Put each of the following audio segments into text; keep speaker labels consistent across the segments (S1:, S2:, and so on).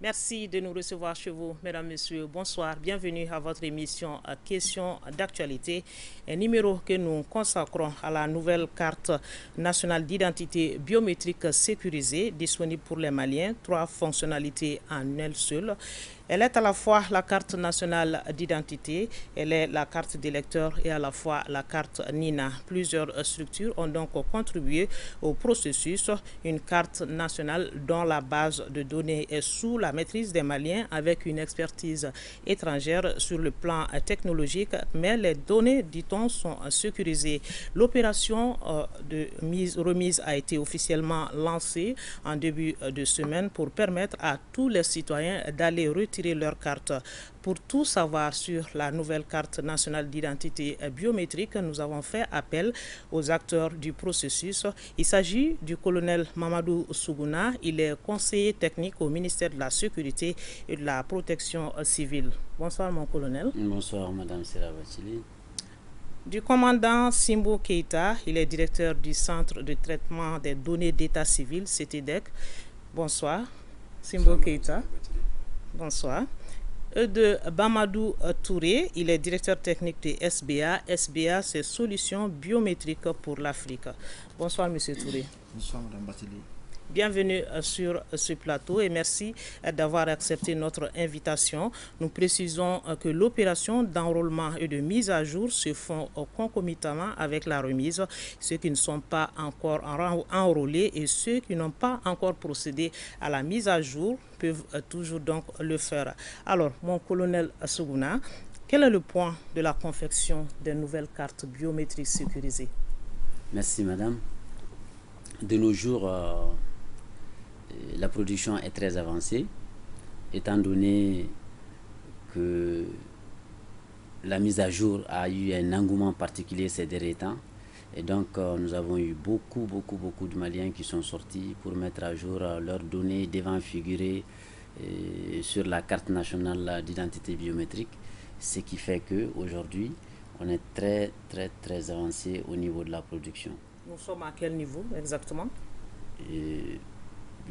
S1: Merci de nous recevoir chez vous, mesdames, messieurs. Bonsoir, bienvenue à votre émission Questions d'actualité, un numéro que nous consacrons à la nouvelle carte nationale d'identité biométrique sécurisée disponible pour les Maliens, 3 fonctionnalités en elle seule. Elle est à la fois la carte nationale d'identité, elle est la carte d'électeur et à la fois la carte NINA. Plusieurs structures ont donc contribué au processus. Une carte nationale dont la base de données est sous la maîtrise des Maliens avec une expertise étrangère sur le plan technologique, mais les données, dit-on, sont sécurisées. L'opération de remise a été officiellement lancée en début de semaine pour permettre à tous les citoyens d'aller retirer leur carte. Pour tout savoir sur la nouvelle carte nationale d'identité biométrique, nous avons fait appel aux acteurs du processus. Il s'agit du colonel Mamadou Sougouna. Il est conseiller technique au ministère de la Sécurité et de la Protection civile. Bonsoir, mon colonel.
S2: Bonsoir, Madame Serabachili.
S1: Du commandant Simbo Keita, il est directeur du Centre de traitement des données d'état civil, CTDEC. Bonsoir, Simbo Keita. Bonsoir. De Bamadou Touré, il est directeur technique de SBA. SBA, c'est Solutions biométriques pour l'Afrique. Bonsoir, Monsieur Touré.
S3: Bonsoir, Madame Batili.
S1: Bienvenue sur ce plateau et merci d'avoir accepté notre invitation. Nous précisons que l'opération d'enrôlement et de mise à jour se font concomitamment avec la remise. Ceux qui ne sont pas encore enrôlés et ceux qui n'ont pas encore procédé à la mise à jour peuvent toujours donc le faire. Alors, mon colonel Sougouna, quel est le point de la confection des nouvelles cartes biométriques sécurisées?
S2: Merci, Madame. De nos jours, la production est très avancée, étant donné que la mise à jour a eu un engouement particulier ces derniers temps. Et donc, nous avons eu beaucoup de Maliens qui sont sortis pour mettre à jour leurs données devant figurer sur la carte nationale d'identité biométrique. Ce qui fait qu'aujourd'hui, on est très avancé au niveau de la production.
S1: Nous sommes à quel niveau exactement?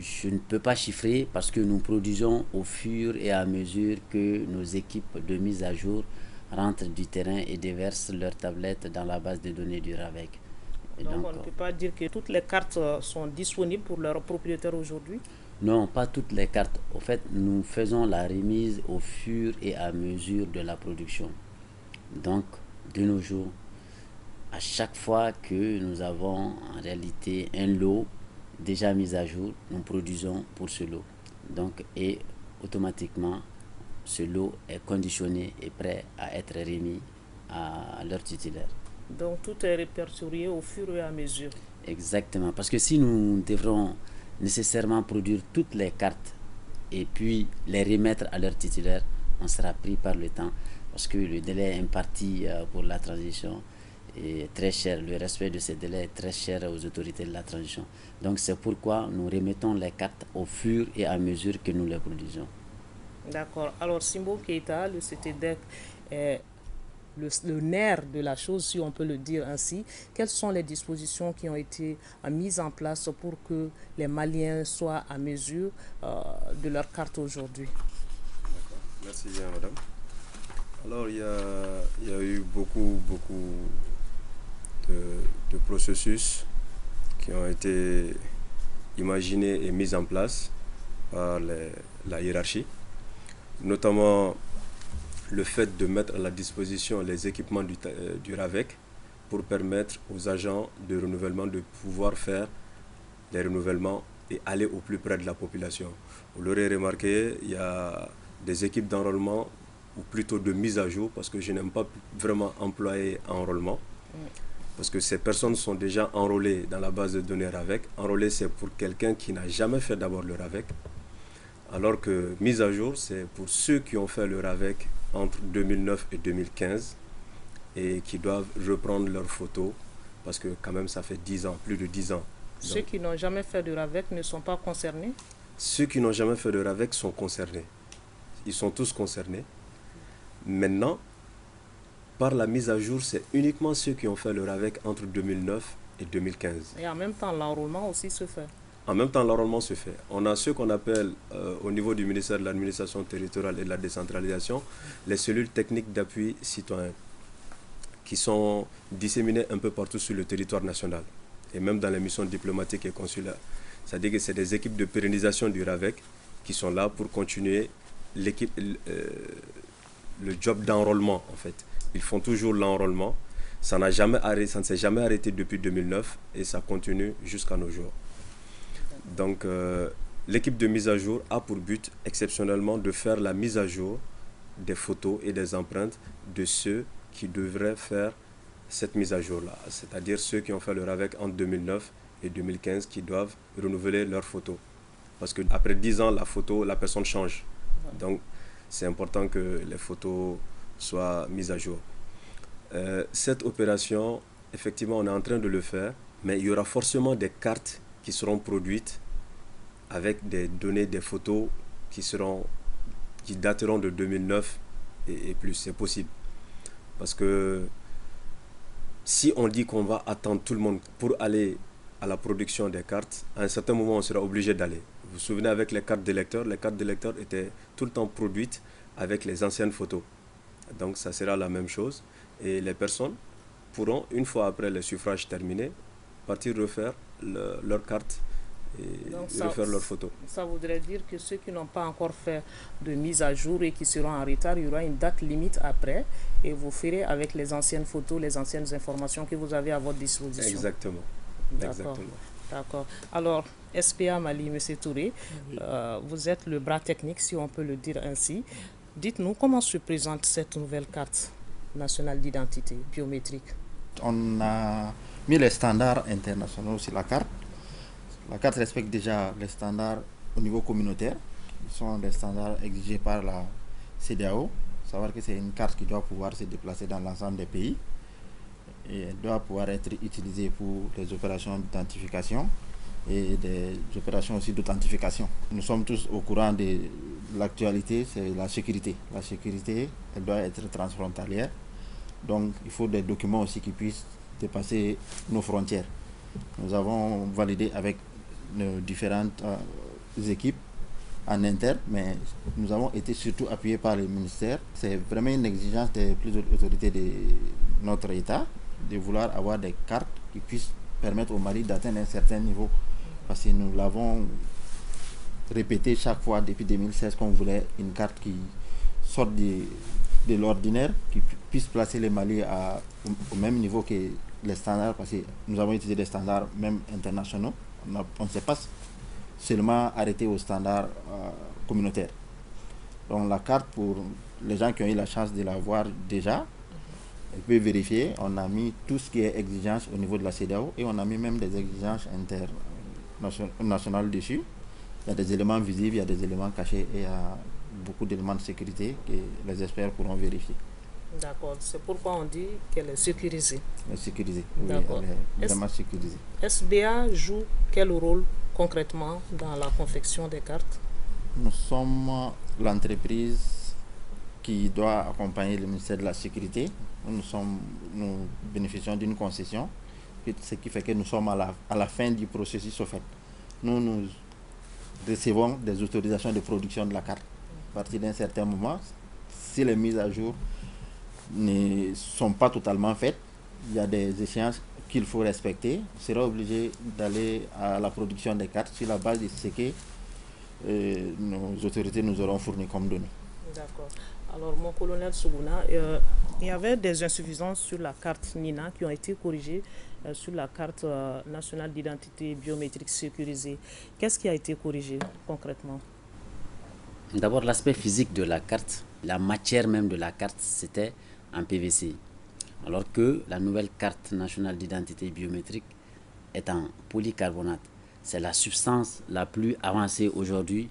S2: Je ne peux pas chiffrer parce que nous produisons au fur et à mesure que nos équipes de mise à jour rentrent du terrain et déversent leurs tablettes dans la base de données du RAVEC.
S1: Donc on ne peut pas dire que toutes les cartes sont disponibles pour leurs propriétaires aujourd'hui?
S2: Non, pas toutes les cartes. En fait, nous faisons la remise au fur et à mesure de la production. Donc, de nos jours, à chaque fois que nous avons en réalité un lot déjà mis à jour, nous produisons pour ce lot. Donc, et automatiquement, ce lot est conditionné et prêt à être remis à leur titulaire.
S1: Donc, tout est répertorié au fur et à mesure.
S2: Exactement, parce que si nous devrons nécessairement produire toutes les cartes et puis les remettre à leur titulaire, on sera pris par le temps, parce que le délai imparti pour la transition est très cher, le respect de ces délais est très cher aux autorités de la transition. Donc c'est pourquoi nous remettons les cartes au fur et à mesure que nous les produisons.
S1: D'accord. Alors Simbo Keita, le CTDEC est le nerf de la chose, si on peut le dire ainsi. Quelles sont les dispositions qui ont été mises en place pour que les Maliens soient à mesure de leur carte aujourd'hui?
S4: D'accord. Merci bien, madame. Alors, il y a eu beaucoup de processus qui ont été imaginés et mis en place par la hiérarchie, notamment le fait de mettre à la disposition les équipements du RAVEC pour permettre aux agents de renouvellement de pouvoir faire les renouvellements et aller au plus près de la population. Vous l'aurez remarqué, il y a des équipes d'enrôlement ou plutôt de mise à jour, parce que je n'aime pas vraiment employer enrôlement, parce que ces personnes sont déjà enrôlées dans la base de données RAVEC. Enrôlé, c'est pour quelqu'un qui n'a jamais fait d'abord le RAVEC, alors que mise à jour, c'est pour ceux qui ont fait le RAVEC entre 2009 et 2015 et qui doivent reprendre leurs photos, parce que quand même ça fait 10 ans, plus de 10 ans.
S1: Ceux qui n'ont jamais fait de RAVEC ne sont pas concernés?
S4: Ceux qui n'ont jamais fait de RAVEC sont concernés. Ils sont tous concernés. Maintenant, par la mise à jour, c'est uniquement ceux qui ont fait le RAVEC entre 2009 et 2015.
S1: Et en même temps, l'enrôlement aussi se fait.
S4: En même temps, l'enrôlement se fait. On a ce qu'on appelle, au niveau du ministère de l'administration territoriale et de la décentralisation, les cellules techniques d'appui citoyen, qui sont disséminées un peu partout sur le territoire national, et même dans les missions diplomatiques et consulaires. C'est-à-dire que c'est des équipes de pérennisation du RAVEC qui sont là pour continuer le job d'enrôlement, en fait. Ils font toujours l'enrôlement. Ça ne s'est jamais arrêté depuis 2009 et ça continue jusqu'à nos jours. Donc, l'équipe de mise à jour a pour but exceptionnellement de faire la mise à jour des photos et des empreintes de ceux qui devraient faire cette mise à jour-là, c'est-à-dire ceux qui ont fait le RAVEC entre 2009 et 2015 qui doivent renouveler leurs photos. Parce qu'après 10 ans, la personne change. Donc, c'est important que les photos soient mises à jour. Cette opération, effectivement, on est en train de le faire, mais il y aura forcément des cartes qui seront produites avec des données, des photos qui dateront de 2009 et plus. C'est possible. Parce que si on dit qu'on va attendre tout le monde pour aller à la production des cartes, à un certain moment, on sera obligé d'aller. Vous vous souvenez, avec les cartes d'électeurs étaient tout le temps produites avec les anciennes photos. Donc ça sera la même chose. Et les personnes pourront, une fois après le suffrage terminé, partir refaire leur carte et refaire leurs photos.
S1: Ça voudrait dire que ceux qui n'ont pas encore fait de mise à jour et qui seront en retard, il y aura une date limite après et vous ferez avec les anciennes photos, les anciennes informations que vous avez à votre disposition.
S4: Exactement.
S1: D'accord. Alors, SPA Mali, M. Touré, vous êtes le bras technique, si on peut le dire ainsi. Dites-nous comment se présente cette nouvelle carte nationale d'identité biométrique.
S3: On a mis les standards internationaux sur la carte. La carte respecte déjà les standards au niveau communautaire. Ce sont des standards exigés par la CEDEAO. Savoir que c'est une carte qui doit pouvoir se déplacer dans l'ensemble des pays et elle doit pouvoir être utilisée pour les opérations d'identification et des opérations aussi d'authentification. Nous sommes tous au courant de l'actualité, c'est la sécurité. La sécurité, elle doit être transfrontalière. Donc il faut des documents aussi qui puissent dépasser nos frontières. Nous avons validé avec nos différentes équipes en interne, mais nous avons été surtout appuyés par les ministères. C'est vraiment une exigence des plus hautes autorités de notre État de vouloir avoir des cartes qui puissent permettre au Mali d'atteindre un certain niveau. Parce que nous l'avons répété chaque fois depuis 2016 qu'on voulait une carte qui sorte de l'ordinaire, qui puisse placer le Mali au même niveau que les standards, parce que nous avons utilisé des standards même internationaux. On ne s'est pas seulement arrêté aux standards communautaires. Donc la carte, pour les gens qui ont eu la chance de la voir déjà, elle peut vérifier. On a mis tout ce qui est exigence au niveau de la CEDEAO et on a mis même des exigences internationales dessus. Il y a des éléments visibles, il y a des éléments cachés et il y a beaucoup d'éléments de sécurité que les experts pourront vérifier.
S1: D'accord, c'est pourquoi on dit qu'elle est sécurisée.
S3: Elle est sécurisée,
S1: d'accord.
S3: Oui, elle est vraiment sécurisée.
S1: SBA joue quel rôle concrètement dans la confection des cartes?
S3: Nous sommes l'entreprise qui doit accompagner le ministère de la Sécurité. Nous bénéficions d'une concession, ce qui fait que nous sommes à la fin du processus. Au fait, nous recevons des autorisations de production de la carte. À partir d'un certain moment, si les mises à jour ne sont pas totalement faites, il y a des échéances qu'il faut respecter. On sera obligé d'aller à la production des cartes sur la base de ce que nos autorités nous auront fourni comme données.
S1: D'accord. Alors, mon colonel Sougouna, il y avait des insuffisances sur la carte NINA qui ont été corrigées sur la carte nationale d'identité biométrique sécurisée. Qu'est-ce qui a été corrigé concrètement?
S2: D'abord, l'aspect physique de la carte, la matière même de la carte, c'était en PVC. Alors que la nouvelle carte nationale d'identité biométrique est en polycarbonate. C'est la substance la plus avancée aujourd'hui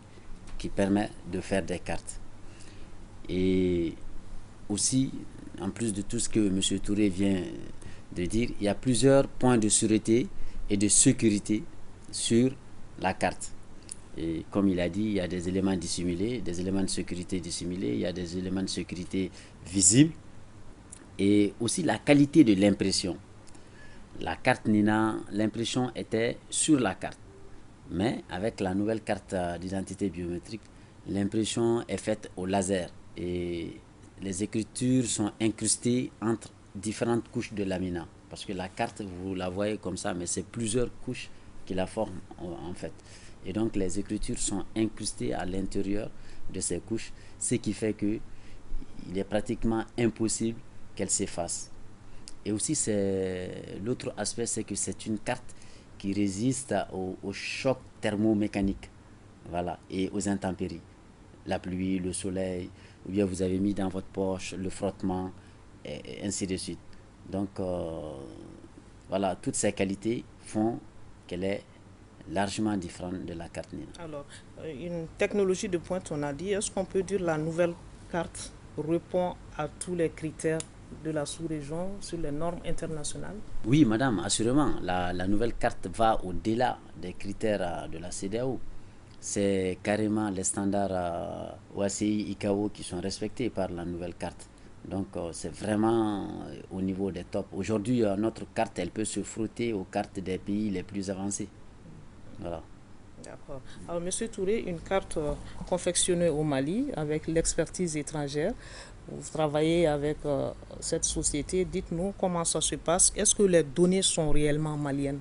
S2: qui permet de faire des cartes. Et aussi, en plus de tout ce que M. Touré vient de dire, il y a plusieurs points de sûreté et de sécurité sur la carte. Et comme il a dit, il y a des éléments dissimulés, des éléments de sécurité dissimulés, il y a des éléments de sécurité visibles et aussi la qualité de l'impression. La carte NINA, l'impression était sur la carte. Mais avec la nouvelle carte d'identité biométrique, l'impression est faite au laser et les écritures sont incrustées entre différentes couches de laminat. Parce que la carte, vous la voyez comme ça, mais c'est plusieurs couches qui la forment en fait. Et donc les écritures sont incrustées à l'intérieur de ces couches, ce qui fait que il est pratiquement impossible qu'elles s'effacent. Et aussi, l'autre aspect, c'est que c'est une carte qui résiste au choc thermomécanique, voilà, et aux intempéries. La pluie, le soleil, ou bien vous avez mis dans votre poche le frottement, et ainsi de suite. Donc, voilà, toutes ces qualités font qu'elle est largement différente de la carte NINA.
S1: Alors, une technologie de pointe, on a dit, est-ce qu'on peut dire que la nouvelle carte répond à tous les critères de la sous-région sur les normes internationales?
S2: Oui, madame, assurément. La nouvelle carte va au-delà des critères de la CEDEAO. C'est carrément les standards OACI, ICAO qui sont respectés par la nouvelle carte. Donc, c'est vraiment au niveau des tops. Aujourd'hui, notre carte, elle peut se frotter aux cartes des pays les plus avancés. Voilà.
S1: D'accord. Alors, M. Touré, une carte confectionnée au Mali avec l'expertise étrangère. Vous travaillez avec cette société. Dites-nous comment ça se passe. Est-ce que les données sont réellement maliennes?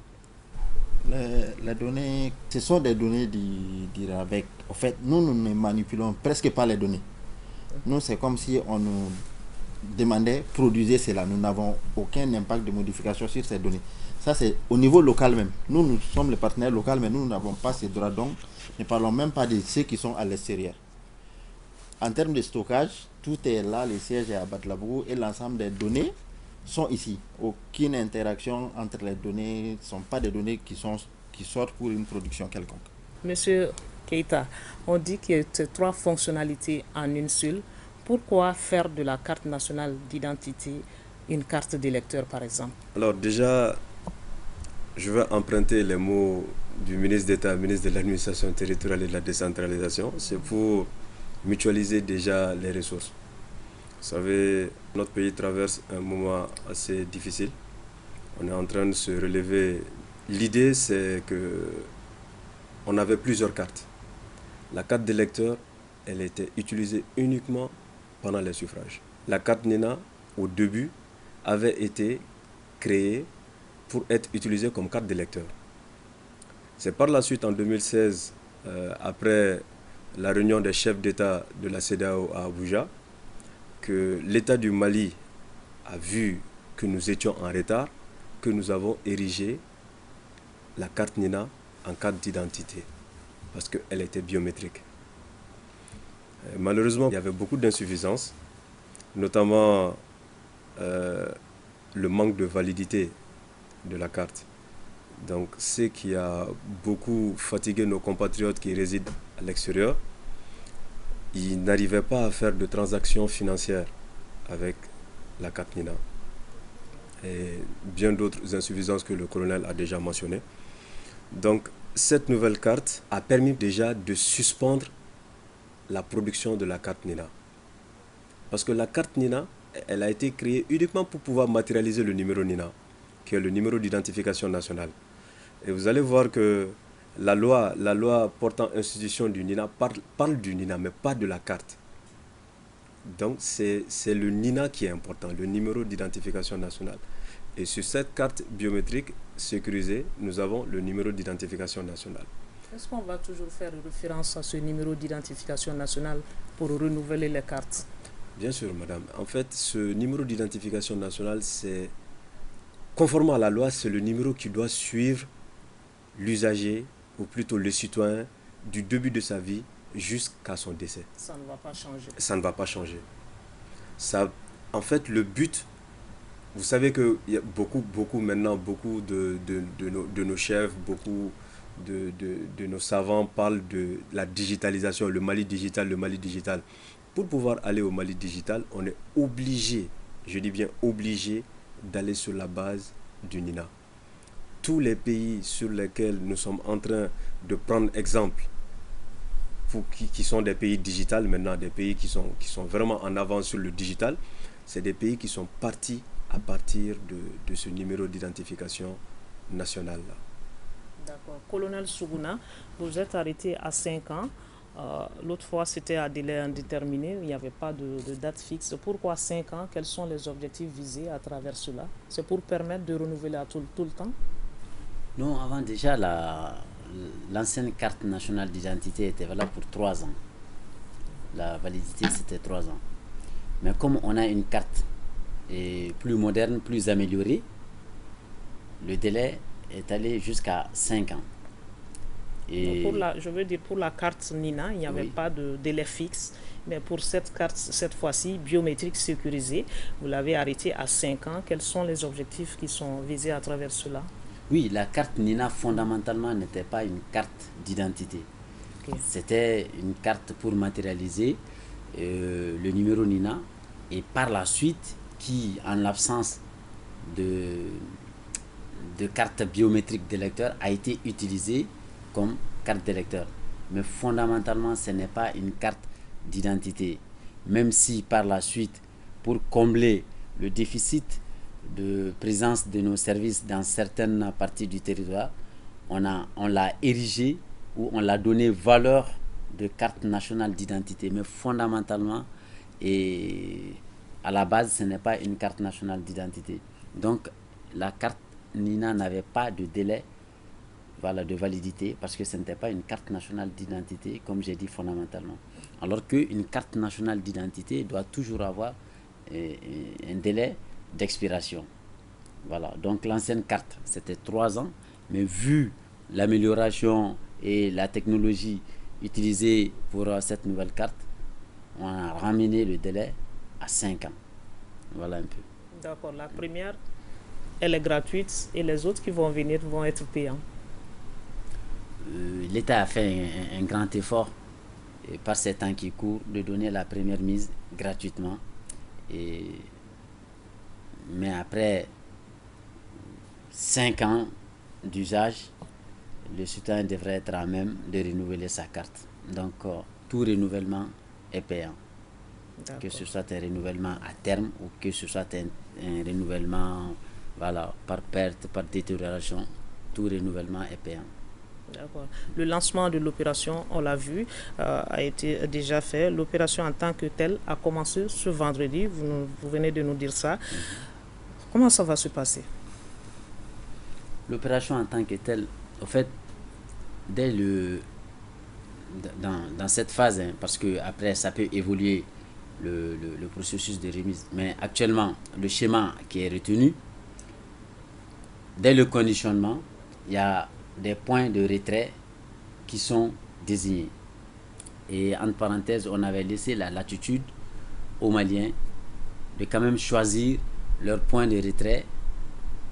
S3: Les données, ce sont des données d'IRAVEC. En fait, nous ne manipulons presque pas les données. Nous, c'est comme si on nous demandait produisez cela. Nous n'avons aucun impact de modification sur ces données. Ça, c'est au niveau local même. Nous sommes les partenaires locaux, mais nous n'avons pas ces droits. Donc, ne parlons même pas de ceux qui sont à l'extérieur. En termes de stockage, tout est là, le siège est à Batlabougou et l'ensemble des données sont ici. Aucune interaction entre les données, ne sont pas des données qui sortent pour une production quelconque.
S1: Monsieur Keita, on dit qu'il y a ces 3 fonctionnalités en une seule. Pourquoi faire de la carte nationale d'identité une carte d'électeur, par exemple?
S4: Alors déjà, je vais emprunter les mots du ministre d'État, ministre de l'Administration territoriale et de la décentralisation. C'est pour mutualiser déjà les ressources. Vous savez, notre pays traverse un moment assez difficile. On est en train de se relever. L'idée, c'est que on avait plusieurs cartes. La carte d'électeur, elle était utilisée uniquement pendant les suffrages. La carte NINA, au début, avait été créée pour être utilisée comme carte d'électeur. C'est par la suite, en 2016, après la réunion des chefs d'État de la CEDEAO à Abuja, que l'État du Mali a vu que nous étions en retard, que nous avons érigé la carte NINA en carte d'identité, parce qu'elle était biométrique. Malheureusement, il y avait beaucoup d'insuffisances, notamment le manque de validité de la carte. Donc, ce qui a beaucoup fatigué nos compatriotes qui résident à l'extérieur, ils n'arrivaient pas à faire de transactions financières avec la carte NINA. Et bien d'autres insuffisances que le colonel a déjà mentionnées. Donc, cette nouvelle carte a permis déjà de suspendre la production de la carte NINA. Parce que la carte NINA, elle a été créée uniquement pour pouvoir matérialiser le numéro NINA, qui est le numéro d'identification nationale. Et vous allez voir que la loi portant institution du NINA parle du NINA, mais pas de la carte. Donc c'est le NINA qui est important, le numéro d'identification nationale. Et sur cette carte biométrique sécurisée, nous avons le numéro d'identification nationale.
S1: Est-ce qu'on va toujours faire référence à ce numéro d'identification nationale pour renouveler les cartes?
S4: Bien sûr, madame. En fait, ce numéro d'identification nationale, c'est, conformément à la loi, c'est le numéro qui doit suivre l'usager, ou plutôt le citoyen, du début de sa vie jusqu'à son décès.
S1: Ça ne va pas changer.
S4: Ça ne va pas changer. Ça, en fait, le but, vous savez qu'il y a beaucoup de nos chefs, beaucoup de nos savants parlent de la digitalisation, le Mali digital, le Mali digital. Pour pouvoir aller au Mali digital, on est obligé, je dis bien obligé, d'aller sur la base du NINA. Tous les pays sur lesquels nous sommes en train de prendre exemple, qui sont des pays digitales maintenant, des pays qui sont vraiment en avance sur le digital, c'est des pays qui sont partis à partir de ce numéro d'identification national-là.
S1: D'accord. Colonel Sougouna, vous êtes arrêté à 5 ans. L'autre fois, c'était à délai indéterminé. Il n'y avait pas de date fixe. Pourquoi 5 ans? Quels sont les objectifs visés à travers cela? C'est pour permettre de renouveler à tout le temps?
S2: Non, avant déjà, l'ancienne carte nationale d'identité était valable pour 3 ans. La validité, c'était 3 ans. Mais comme on a une carte plus moderne, plus améliorée, le délai est allé jusqu'à 5 ans.
S1: Et je veux dire, pour la carte Nina, il n'y avait pas de délai fixe. Mais pour cette carte, cette fois-ci, biométrique sécurisée, vous l'avez arrêtée à 5 ans. Quels sont les objectifs qui sont visés à travers cela?
S2: Oui, la carte Nina, fondamentalement, n'était pas une carte d'identité. Okay. C'était une carte pour matérialiser le numéro Nina. Et par la suite, qui, en l'absence de carte biométrique d'électeur, a été utilisée comme carte d'électeur. Mais fondamentalement, ce n'est pas une carte d'identité. Même si par la suite, pour combler le déficit de présence de nos services dans certaines parties du territoire, on l'a érigé ou on l'a donné valeur de carte nationale d'identité. Mais fondamentalement, et à la base, ce n'est pas une carte nationale d'identité. Donc, la carte Nina n'avait pas de délai de validité parce que ce n'était pas une carte nationale d'identité, comme j'ai dit fondamentalement. Alors qu'une carte nationale d'identité doit toujours avoir un délai d'expiration. Voilà. Donc l'ancienne carte, c'était 3 ans, mais vu l'amélioration et la technologie utilisée pour cette nouvelle carte, on a ramené le délai à 5 ans. Voilà un peu.
S1: D'accord. La première, elle est gratuite et les autres qui vont venir vont être payants.
S2: L'État a fait un grand effort par ces temps qui courent de donner la première mise gratuitement. Mais après 5 ans d'usage, le citoyen devrait être à même de renouveler sa carte. Donc tout renouvellement est payant. D'accord. Que ce soit un renouvellement à terme ou que ce soit un renouvellement par perte, par détérioration, tout renouvellement est payant.
S1: D'accord. Le lancement de l'opération, on l'a vu, a été déjà fait. L'opération en tant que telle a commencé ce vendredi. Vous venez de nous dire ça. Comment ça va se passer?
S2: L'opération en tant que telle, en fait, dans cette phase, parce que après ça peut évoluer le processus de remise, mais actuellement, le schéma qui est retenu, dès le conditionnement, il y a des points de retrait qui sont désignés. Et entre parenthèses, on avait laissé la latitude aux Maliens de quand même choisir leur point de retrait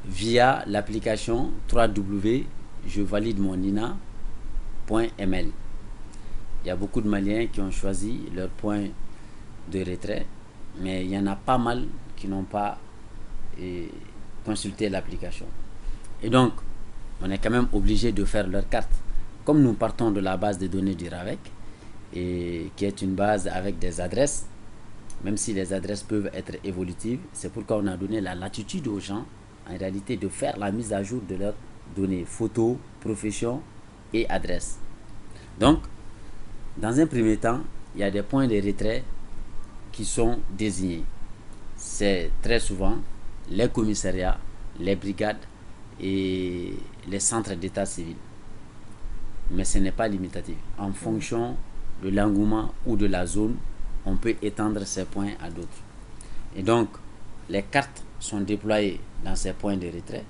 S2: via l'application www.jevalidemonina.ml. Il y a beaucoup de Maliens qui ont choisi leur point de retrait, mais il y en a pas mal qui n'ont pas consulté l'application. Et donc, on est quand même obligé de faire leur carte. Comme nous partons de la base de données du RAVEC, et qui est une base avec des adresses, même si les adresses peuvent être évolutives, c'est pourquoi on a donné la latitude aux gens, en réalité, de faire la mise à jour de leurs données, photos, profession et adresse. Donc, dans un premier temps, il y a des points de retrait qui sont désignés. C'est très souvent les commissariats, les brigades et les centres d'état civil. Mais ce n'est pas limitatif. En fonction de l'engouement ou de la zone, on peut étendre ces points à d'autres. Et donc, les cartes sont déployées dans ces points de retrait.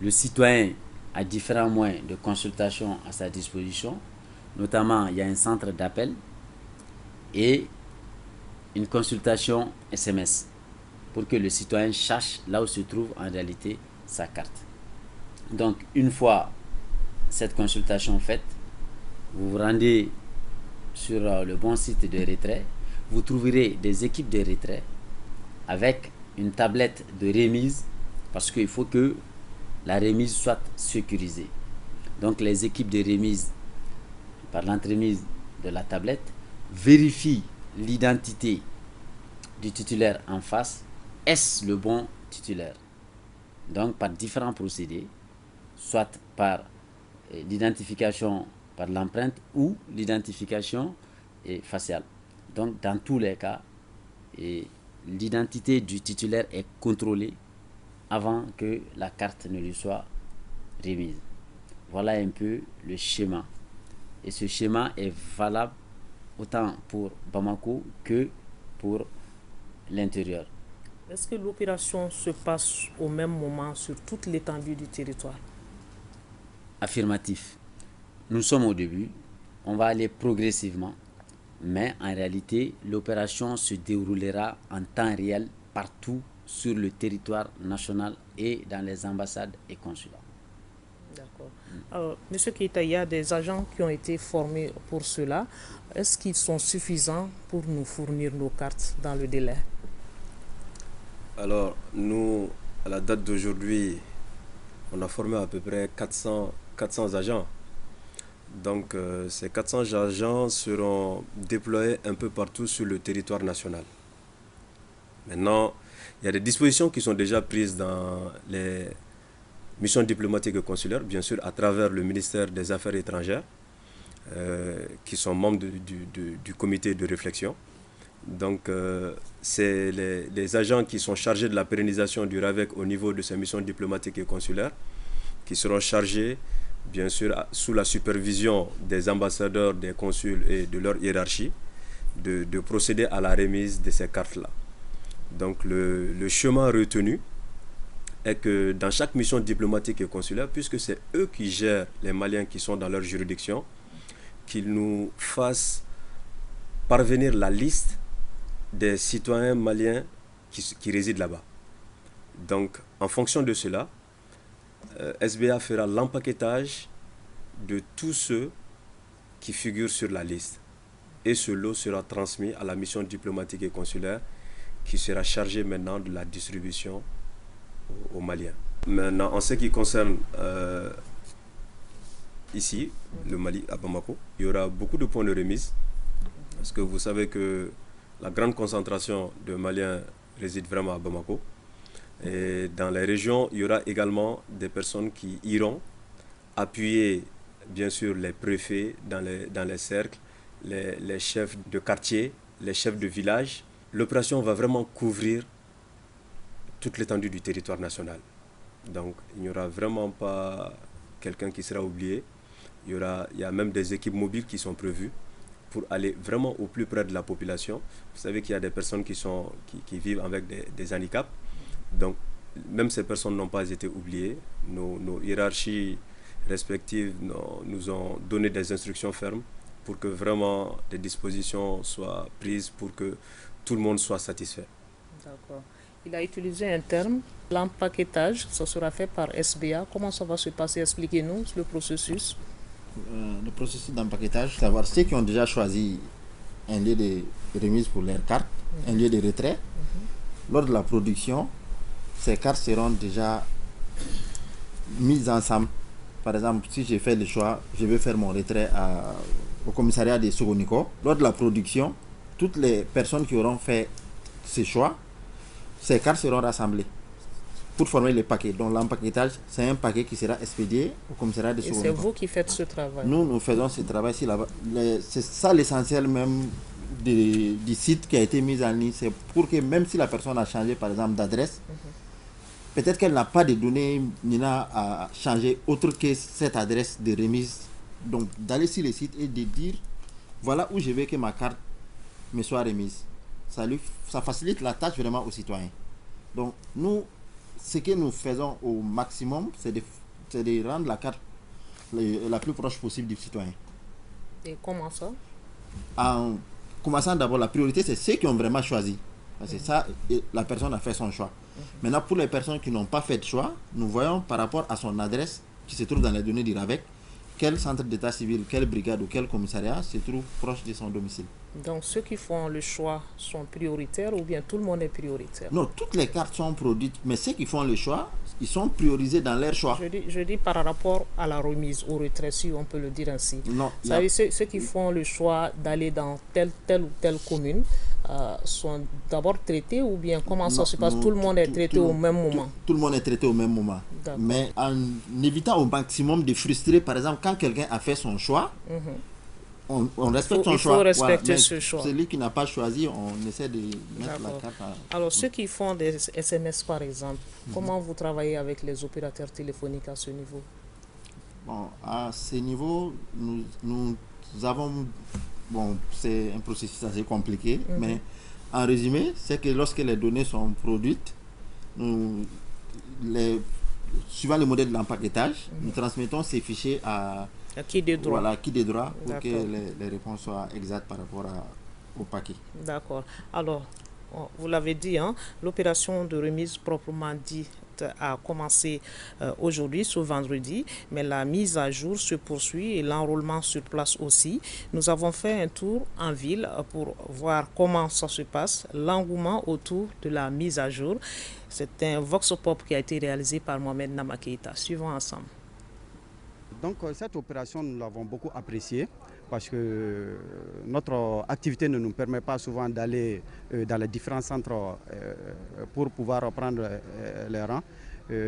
S2: Le citoyen a différents moyens de consultation à sa disposition. Notamment, il y a un centre d'appel et une consultation SMS pour que le citoyen sache là où se trouve en réalité sa carte. Donc, une fois cette consultation faite, vous vous rendez sur le bon site de retrait. Vous trouverez des équipes de retrait avec une tablette de remise parce qu'il faut que la remise soit sécurisée. Donc, les équipes de remise, par l'entremise de la tablette, vérifient l'identité du titulaire en face. Est-ce le bon titulaire? Donc, par différents procédés, soit par l'identification par l'empreinte ou l'identification faciale. Donc, dans tous les cas, l'identité du titulaire est contrôlée avant que la carte ne lui soit remise. Voilà un peu le schéma. Et ce schéma est valable autant pour Bamako que pour l'intérieur.
S1: Est-ce que l'opération se passe au même moment sur toute l'étendue du territoire?
S2: Affirmatif. Nous sommes au début, on va aller progressivement, mais en réalité, l'opération se déroulera en temps réel partout sur le territoire national et dans les ambassades et consulats.
S1: D'accord. Alors, Monsieur Keita, il y a des agents qui ont été formés pour cela. Est-ce qu'ils sont suffisants pour nous fournir nos cartes dans le délai?
S4: Alors, nous, à la date d'aujourd'hui, on a formé à peu près 400 agents. Donc, ces 400 agents seront déployés un peu partout sur le territoire national. Maintenant, il y a des dispositions qui sont déjà prises dans les missions diplomatiques et consulaires, bien sûr, à travers le ministère des Affaires étrangères, qui sont membres du comité de réflexion. Donc, c'est les agents qui sont chargés de la pérennisation du RAVEC au niveau de ces missions diplomatiques et consulaires, qui seront chargés, bien sûr, sous la supervision des ambassadeurs, des consuls et de leur hiérarchie, de procéder à la remise de ces cartes-là. Donc, le chemin retenu est que dans chaque mission diplomatique et consulaire, puisque c'est eux qui gèrent les Maliens qui sont dans leur juridiction, qu'ils nous fassent parvenir la liste des citoyens maliens qui résident là-bas. Donc, en fonction de cela, SBA fera l'empaquetage de tous ceux qui figurent sur la liste. Et ce lot sera transmis à la mission diplomatique et consulaire qui sera chargée maintenant de la distribution aux Maliens. Maintenant, en ce qui concerne ici, le Mali, à Bamako, il y aura beaucoup de points de remise. Parce que vous savez que la grande concentration de Maliens réside vraiment à Bamako. Et dans les régions, il y aura également des personnes qui iront appuyer, bien sûr, les préfets dans les cercles, les chefs de quartier, les chefs de village. L'opération va vraiment couvrir toute l'étendue du territoire national. Donc, il n'y aura vraiment pas quelqu'un qui sera oublié. Il y a même des équipes mobiles qui sont prévues pour aller vraiment au plus près de la population. Vous savez qu'il y a des personnes qui vivent avec des handicaps. Donc, même ces personnes n'ont pas été oubliées. Nos hiérarchies respectives nous ont donné des instructions fermes pour que vraiment des dispositions soient prises pour que tout le monde soit satisfait.
S1: D'accord. Il a utilisé un terme, l'empaquetage, ça sera fait par SBA. Comment ça va se passer? Expliquez-nous le processus.
S3: Le processus d'empaquetage, savoir ceux qui ont déjà choisi un lieu de remise pour leur carte, un lieu de retrait. Lors de la production, ces cartes seront déjà mises ensemble. Par exemple, si j'ai fait le choix, je vais faire mon retrait au commissariat de Sogoniko. Lors de la production, toutes les personnes qui auront fait ce choix, ces cartes seront rassemblées pour former le paquet. Donc l'empaquetage, c'est un paquet qui sera expédié au commissariat de Sogoniko.
S1: Et c'est vous qui faites ce travail?
S3: Nous faisons ce travail ici là-bas. C'est ça l'essentiel même du site qui a été mis en ligne. C'est pour que même si la personne a changé par exemple d'adresse, peut-être qu'elle n'a pas de données, Nina a changé autre que cette adresse de remise. Donc d'aller sur le site et de dire voilà où je veux que ma carte me soit remise. Ça facilite la tâche vraiment aux citoyens. Donc nous, ce que nous faisons au maximum, c'est de rendre la carte la plus proche possible du citoyen.
S1: Et comment ça?
S3: En commençant d'abord, la priorité, c'est ceux qui ont vraiment choisi. Parce que ça, la personne a fait son choix. Maintenant, pour les personnes qui n'ont pas fait de choix, nous voyons par rapport à son adresse qui se trouve dans les données du RAVEC, quel centre d'état civil, quelle brigade ou quel commissariat se trouve proche de son domicile.
S1: Donc ceux qui font le choix sont prioritaires ou bien tout le monde est prioritaire?
S3: Non, toutes les cartes sont produites, mais ceux qui font le choix, ils sont priorisés dans leur choix.
S1: Je dis par rapport à la remise, au retrait, si on peut le dire ainsi.
S3: Non,
S1: Vous savez, ceux qui font le choix d'aller dans telle ou telle commune sont d'abord traités ou bien comment ça se passe? Tout le monde est traité au même moment?
S3: Tout le monde est traité au même moment. Mais en évitant au maximum de frustrer, par exemple, quand quelqu'un a fait son choix, on respecte son choix.
S1: Il faut respecter ce choix.
S3: Celui qui n'a pas choisi, on essaie de mettre la carte à...
S1: Alors, ceux qui font des SMS, par exemple, comment vous travaillez avec les opérateurs téléphoniques à ce niveau?
S3: Bon, à ce niveau, nous avons... Bon, c'est un processus assez compliqué, mais en résumé, c'est que lorsque les données sont produites, suivant le modèle de l'empaquetage, nous transmettons ces fichiers à qui des droits. Voilà, qui des droits pour que les réponses soient exactes par rapport au paquet.
S1: D'accord. Alors, vous l'avez dit, hein, l'opération de remise proprement dite a commencé aujourd'hui, ce vendredi, mais la mise à jour se poursuit et l'enrôlement sur place aussi. Nous avons fait un tour en ville pour voir comment ça se passe, l'engouement autour de la mise à jour. C'est un Vox Pop qui a été réalisé par Mohamed Namakeita. Suivons ensemble.
S5: Donc cette opération, nous l'avons beaucoup appréciée parce que notre activité ne nous permet pas souvent d'aller dans les différents centres pour pouvoir prendre les rangs.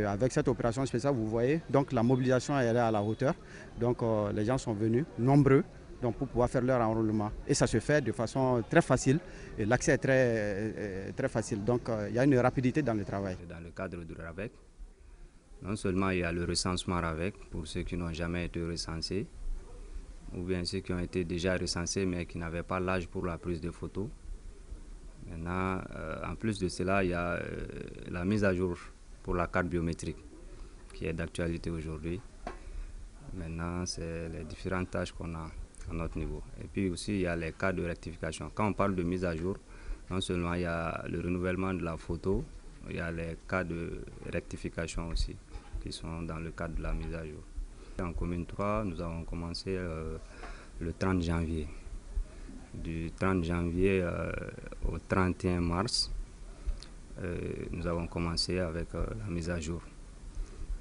S5: Avec cette opération spéciale, vous voyez, donc la mobilisation est à la hauteur. Donc les gens sont venus, nombreux, donc, pour pouvoir faire leur enrôlement. Et ça se fait de façon très facile. Et l'accès est très facile. Donc il y a une rapidité dans le travail.
S6: Dans le cadre du RAVEC, non seulement il y a le recensement RAVEC pour ceux qui n'ont jamais été recensés, ou bien ceux qui ont été déjà recensés mais qui n'avaient pas l'âge pour la prise de photos. Maintenant, en plus de cela, il y a la mise à jour pour la carte biométrique qui est d'actualité aujourd'hui. Maintenant, c'est les différentes tâches qu'on a à notre niveau. Et puis aussi, il y a les cas de rectification. Quand on parle de mise à jour, non seulement il y a le renouvellement de la photo, il y a les cas de rectification aussi qui sont dans le cadre de la mise à jour. En commune 3, nous avons commencé le 30 janvier. Du 30 janvier au 31 mars, nous avons commencé avec la mise à jour.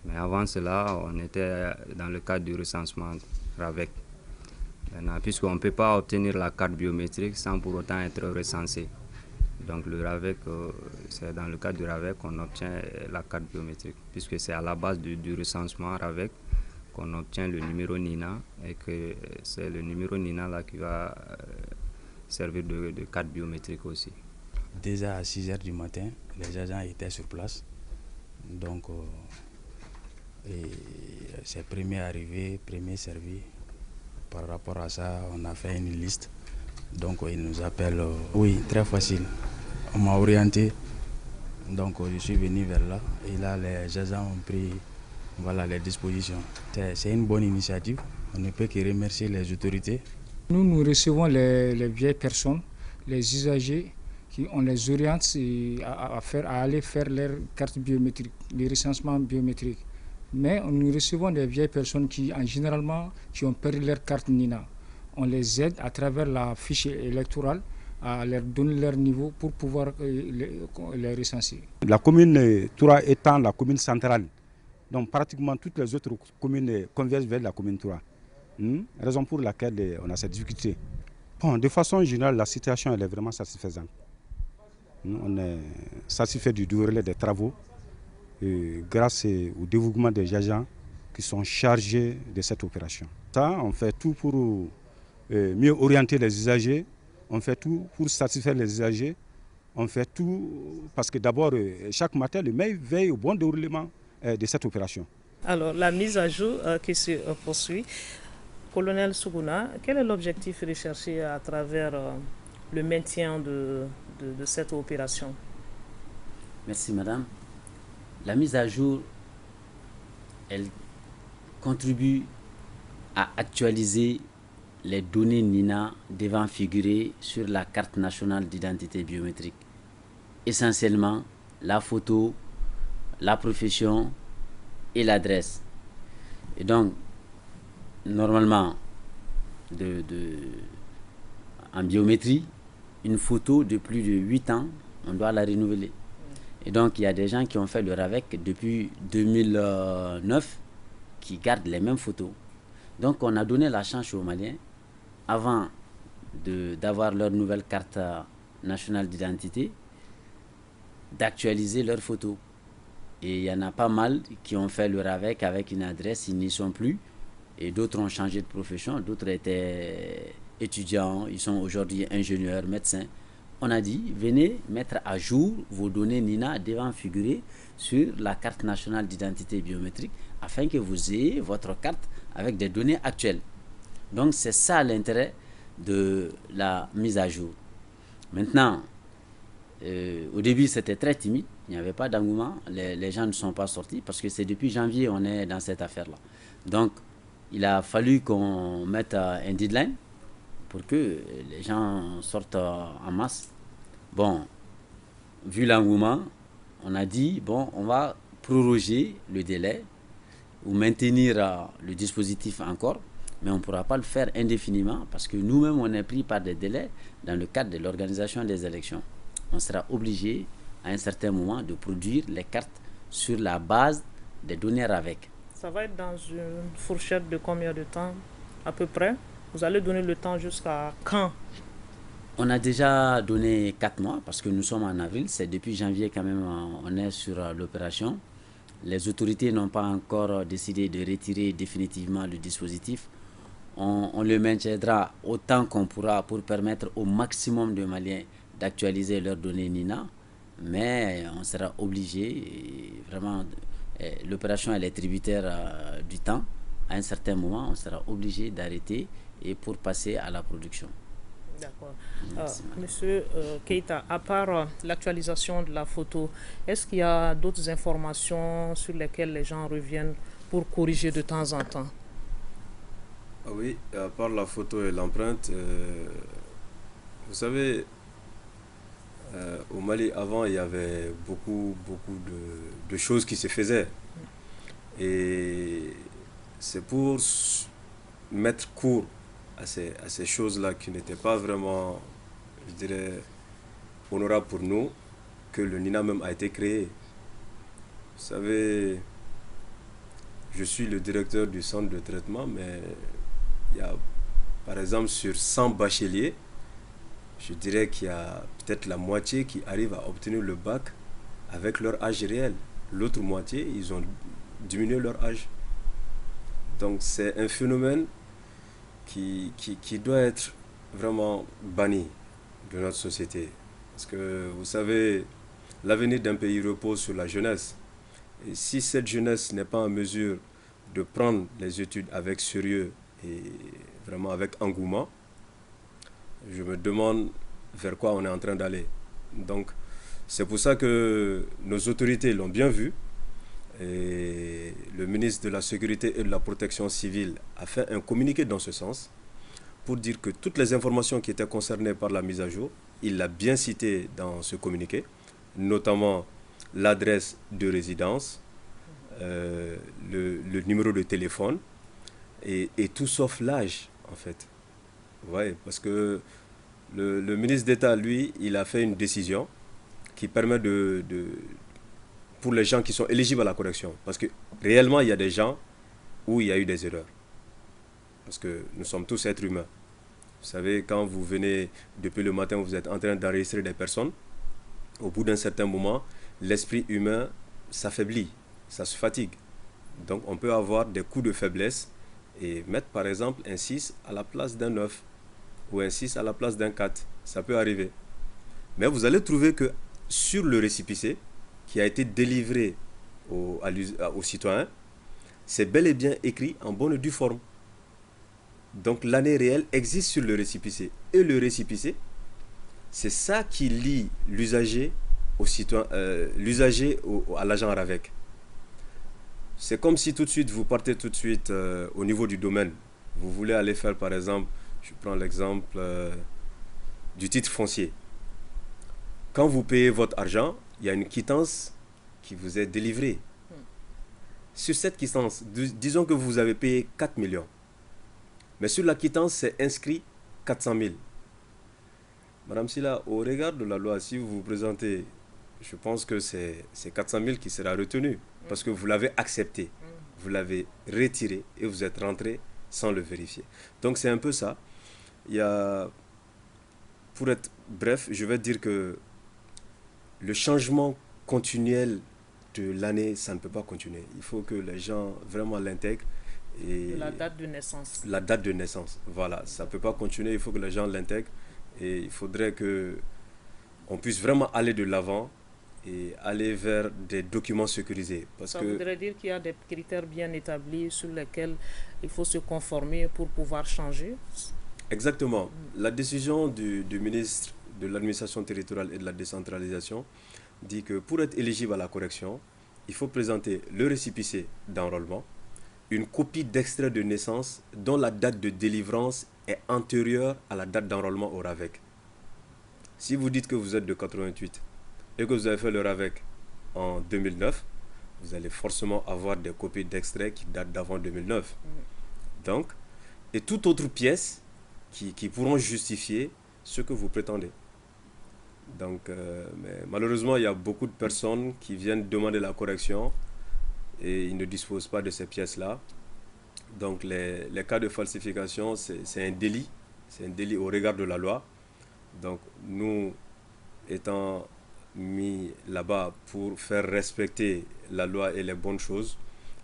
S6: Mais avant cela, on était dans le cadre du recensement RAVEC. Maintenant, puisqu'on ne peut pas obtenir la carte biométrique sans pour autant être recensé. Donc le RAVEC, c'est dans le cadre du RAVEC qu'on obtient la carte biométrique, puisque c'est à la base du recensement RAVEC qu'on obtient le numéro NINA et que c'est le numéro NINA là qui va servir de carte biométrique aussi.
S7: Déjà à 6 h du matin, les agents étaient sur place. Donc c'est premier arrivé, premier servi. Par rapport à ça, on a fait une liste. Donc ils nous appellent. Oui, très facile. On m'a orienté. Donc je suis venu vers là. Et là, les agents ont pris les dispositions. C'est une bonne initiative. On ne peut que remercier les autorités.
S8: Nous recevons les vieilles personnes, les usagers, on les oriente à aller faire leur carte biométrique, les recensements biométriques. Mais nous recevons des vieilles personnes qui ont perdu leur carte NINA. On les aide à travers la fiche électorale à leur donner leur niveau pour pouvoir les recenser.
S9: La commune 3 étant la commune centrale, donc pratiquement toutes les autres communes convergent vers la commune 3. Raison pour laquelle on a cette difficulté. Bon, de façon générale, la situation elle est vraiment satisfaisante. On est satisfait du déroulé des travaux grâce au dévouement des agents qui sont chargés de cette opération. Ça, on fait tout pour mieux orienter les usagers, on fait tout pour satisfaire les usagers, on fait tout parce que d'abord, chaque matin, le maire veille au bon déroulement de cette opération.
S1: Alors, la mise à jour qui se poursuit. Colonel Sougouna, quel est l'objectif recherché à travers le maintien de cette opération?
S2: Merci madame. La mise à jour, elle contribue à actualiser les données NINA devant figurer sur la carte nationale d'identité biométrique. Essentiellement, la photo, la profession et l'adresse. Et donc, normalement, En biométrie, une photo de plus de 8 ans, on doit la renouveler. Et donc, il y a des gens qui ont fait le RAVEC depuis 2009 qui gardent les mêmes photos. Donc, on a donné la chance aux Maliens, avant d'avoir leur nouvelle carte nationale d'identité, d'actualiser leurs photos. Et il y en a pas mal qui ont fait le RAVEC avec une adresse, ils n'y sont plus. Et d'autres ont changé de profession, d'autres étaient étudiants, ils sont aujourd'hui ingénieurs, médecins. On a dit, venez mettre à jour vos données NINA devant figurer sur la carte nationale d'identité biométrique afin que vous ayez votre carte avec des données actuelles. Donc c'est ça l'intérêt de la mise à jour. Maintenant, au début c'était très timide, il n'y avait pas d'engouement, les gens ne sont pas sortis parce que c'est depuis janvier on est dans cette affaire-là. Donc il a fallu qu'on mette un deadline pour que les gens sortent en masse. Bon, vu l'engouement, on a dit, bon, on va proroger le délai ou maintenir le dispositif encore, mais on ne pourra pas le faire indéfiniment parce que nous-mêmes, on est pris par des délais dans le cadre de l'organisation des élections. On sera obligé, à un certain moment, de produire les cartes sur la base des données RAVEC.
S1: Ça va être dans une fourchette de combien de temps, à peu près? Vous allez donner le temps jusqu'à quand?
S2: On a déjà donné 4 mois parce que nous sommes en avril. C'est depuis janvier quand même on est sur l'opération. Les autorités n'ont pas encore décidé de retirer définitivement le dispositif. On le maintiendra autant qu'on pourra pour permettre au maximum de Maliens d'actualiser leurs données NINA. Mais on sera obligé, vraiment, l'opération elle est tributaire du temps. À un certain moment, on sera obligé d'arrêter et pour passer à la production.
S1: D'accord. Monsieur Keita, à part l'actualisation de la photo, est-ce qu'il y a d'autres informations sur lesquelles les gens reviennent pour corriger de temps en temps?
S4: Oui, à part la photo et l'empreinte, vous savez, au Mali, avant, il y avait beaucoup de choses qui se faisaient. Et c'est pour mettre court à ces choses-là qui n'étaient pas vraiment, je dirais, honorables pour nous, que le NINA même a été créé. Vous savez, je suis le directeur du centre de traitement, mais il y a, par exemple, sur 100 bacheliers, je dirais qu'il y a peut-être la moitié qui arrivent à obtenir le bac avec leur âge réel. L'autre moitié, ils ont diminué leur âge. Donc c'est un phénomène qui doit être vraiment banni de notre société. Parce que vous savez, l'avenir d'un pays repose sur la jeunesse. Et si cette jeunesse n'est pas en mesure de prendre les études avec sérieux et vraiment avec engouement, je me demande vers quoi on est en train d'aller. Donc c'est pour ça que nos autorités l'ont bien vu. Et le ministre de la Sécurité et de la Protection civile a fait un communiqué dans ce sens pour dire que toutes les informations qui étaient concernées par la mise à jour, il l'a bien cité dans ce communiqué, notamment l'adresse de résidence, le numéro de téléphone et tout sauf l'âge en fait. Ouais, parce que le ministre d'État, lui, il a fait une décision qui permet pour les gens qui sont éligibles à la correction. Parce que réellement, il y a des gens où il y a eu des erreurs. Parce que nous sommes tous êtres humains. Vous savez, quand vous venez depuis le matin, vous êtes en train d'enregistrer des personnes, au bout d'un certain moment, l'esprit humain s'affaiblit, ça se fatigue. Donc on peut avoir des coups de faiblesse et mettre par exemple un 6 à la place d'un 9 ou un 6 à la place d'un 4. Ça peut arriver. Mais vous allez trouver que sur le récépissé, qui a été délivré aux citoyens, c'est bel et bien écrit en bonne et due forme. Donc l'année réelle existe sur le récépissé. Et le récépissé, c'est ça qui lie l'usager au citoyen, l'usager à l'agent RAVEC. C'est comme si tout de suite, vous partez tout de suite au niveau du domaine. Vous voulez aller faire par exemple, je prends l'exemple du titre foncier. Quand vous payez votre argent, il y a une quittance qui vous est délivrée. Sur cette quittance, disons que vous avez payé 4 millions. Mais sur la quittance, c'est inscrit 400 000. Madame Silla, au regard de la loi, si vous vous présentez, je pense que c'est 400 000 qui sera retenu parce que vous l'avez accepté, vous l'avez retiré et vous êtes rentré sans le vérifier. Donc c'est un peu ça. Il y a, pour être bref, je vais dire que le changement continuel de l'année, ça ne peut pas continuer. Il faut que les gens vraiment l'intègrent. Et
S1: la date de naissance.
S4: La date de naissance, voilà. Ça ne peut pas continuer, il faut que les gens l'intègrent. Et il faudrait qu'on puisse vraiment aller de l'avant et aller vers des documents sécurisés.
S1: Ça voudrait dire qu'il y a des critères bien établis sur lesquels il faut se conformer pour pouvoir changer.
S4: Exactement. La décision du ministre de l'administration territoriale et de la décentralisation dit que pour être éligible à la correction, il faut présenter le récépissé d'enrôlement, une copie d'extrait de naissance dont la date de délivrance est antérieure à la date d'enrôlement au RAVEC. Si vous dites que vous êtes de 88 et que vous avez fait le RAVEC en 2009, vous allez forcément avoir des copies d'extraits qui datent d'avant 2009. Donc, et toute autre pièce qui pourront justifier ce que vous prétendez. Donc, mais malheureusement, il y a beaucoup de personnes qui viennent demander la correction et ils ne disposent pas de ces pièces-là. Donc, les cas de falsification, c'est un délit. C'est un délit au regard de la loi. Donc, nous, étant mis là-bas pour faire respecter la loi et les bonnes choses,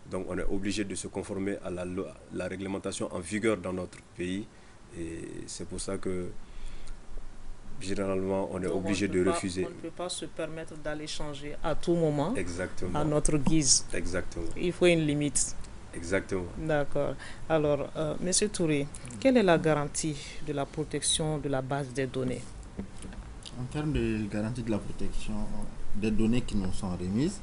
S4: donc on est obligé de se conformer à la réglementation en vigueur dans notre pays. Et c'est pour ça que généralement on est obligé de refuser.
S1: On ne peut pas se permettre d'aller changer à tout moment.
S4: Exactement.
S1: À notre guise.
S4: Exactement.
S1: Il faut une limite.
S4: Exactement.
S1: D'accord. Alors, Monsieur Touré, quelle est la garantie de la protection de la base des données?
S3: En termes de garantie de la protection des données qui nous sont remises,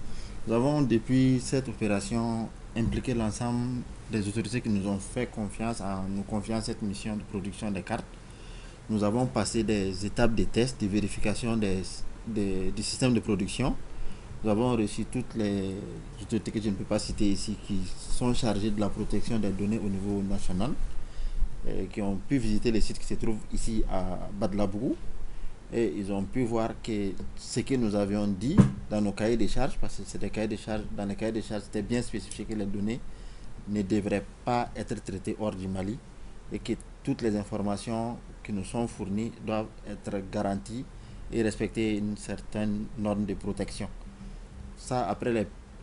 S3: nous avons depuis cette opération impliqué l'ensemble des autorités qui nous ont fait confiance en nous confiant cette mission de production des cartes. Nous avons passé des étapes de tests, de vérification du système de production. Nous avons reçu toutes les autorités que je ne peux pas citer ici qui sont chargées de la protection des données au niveau national, qui ont pu visiter les sites qui se trouvent ici à Badlabougou. Et ils ont pu voir que ce que nous avions dit dans nos cahiers de charges, parce que c'est des cahiers de charges, dans les cahiers de charges, c'était bien spécifié que les données ne devraient pas être traitées hors du Mali et que toutes les informations qui nous sont fournies doivent être garanties et respecter une certaine norme de protection. Ça,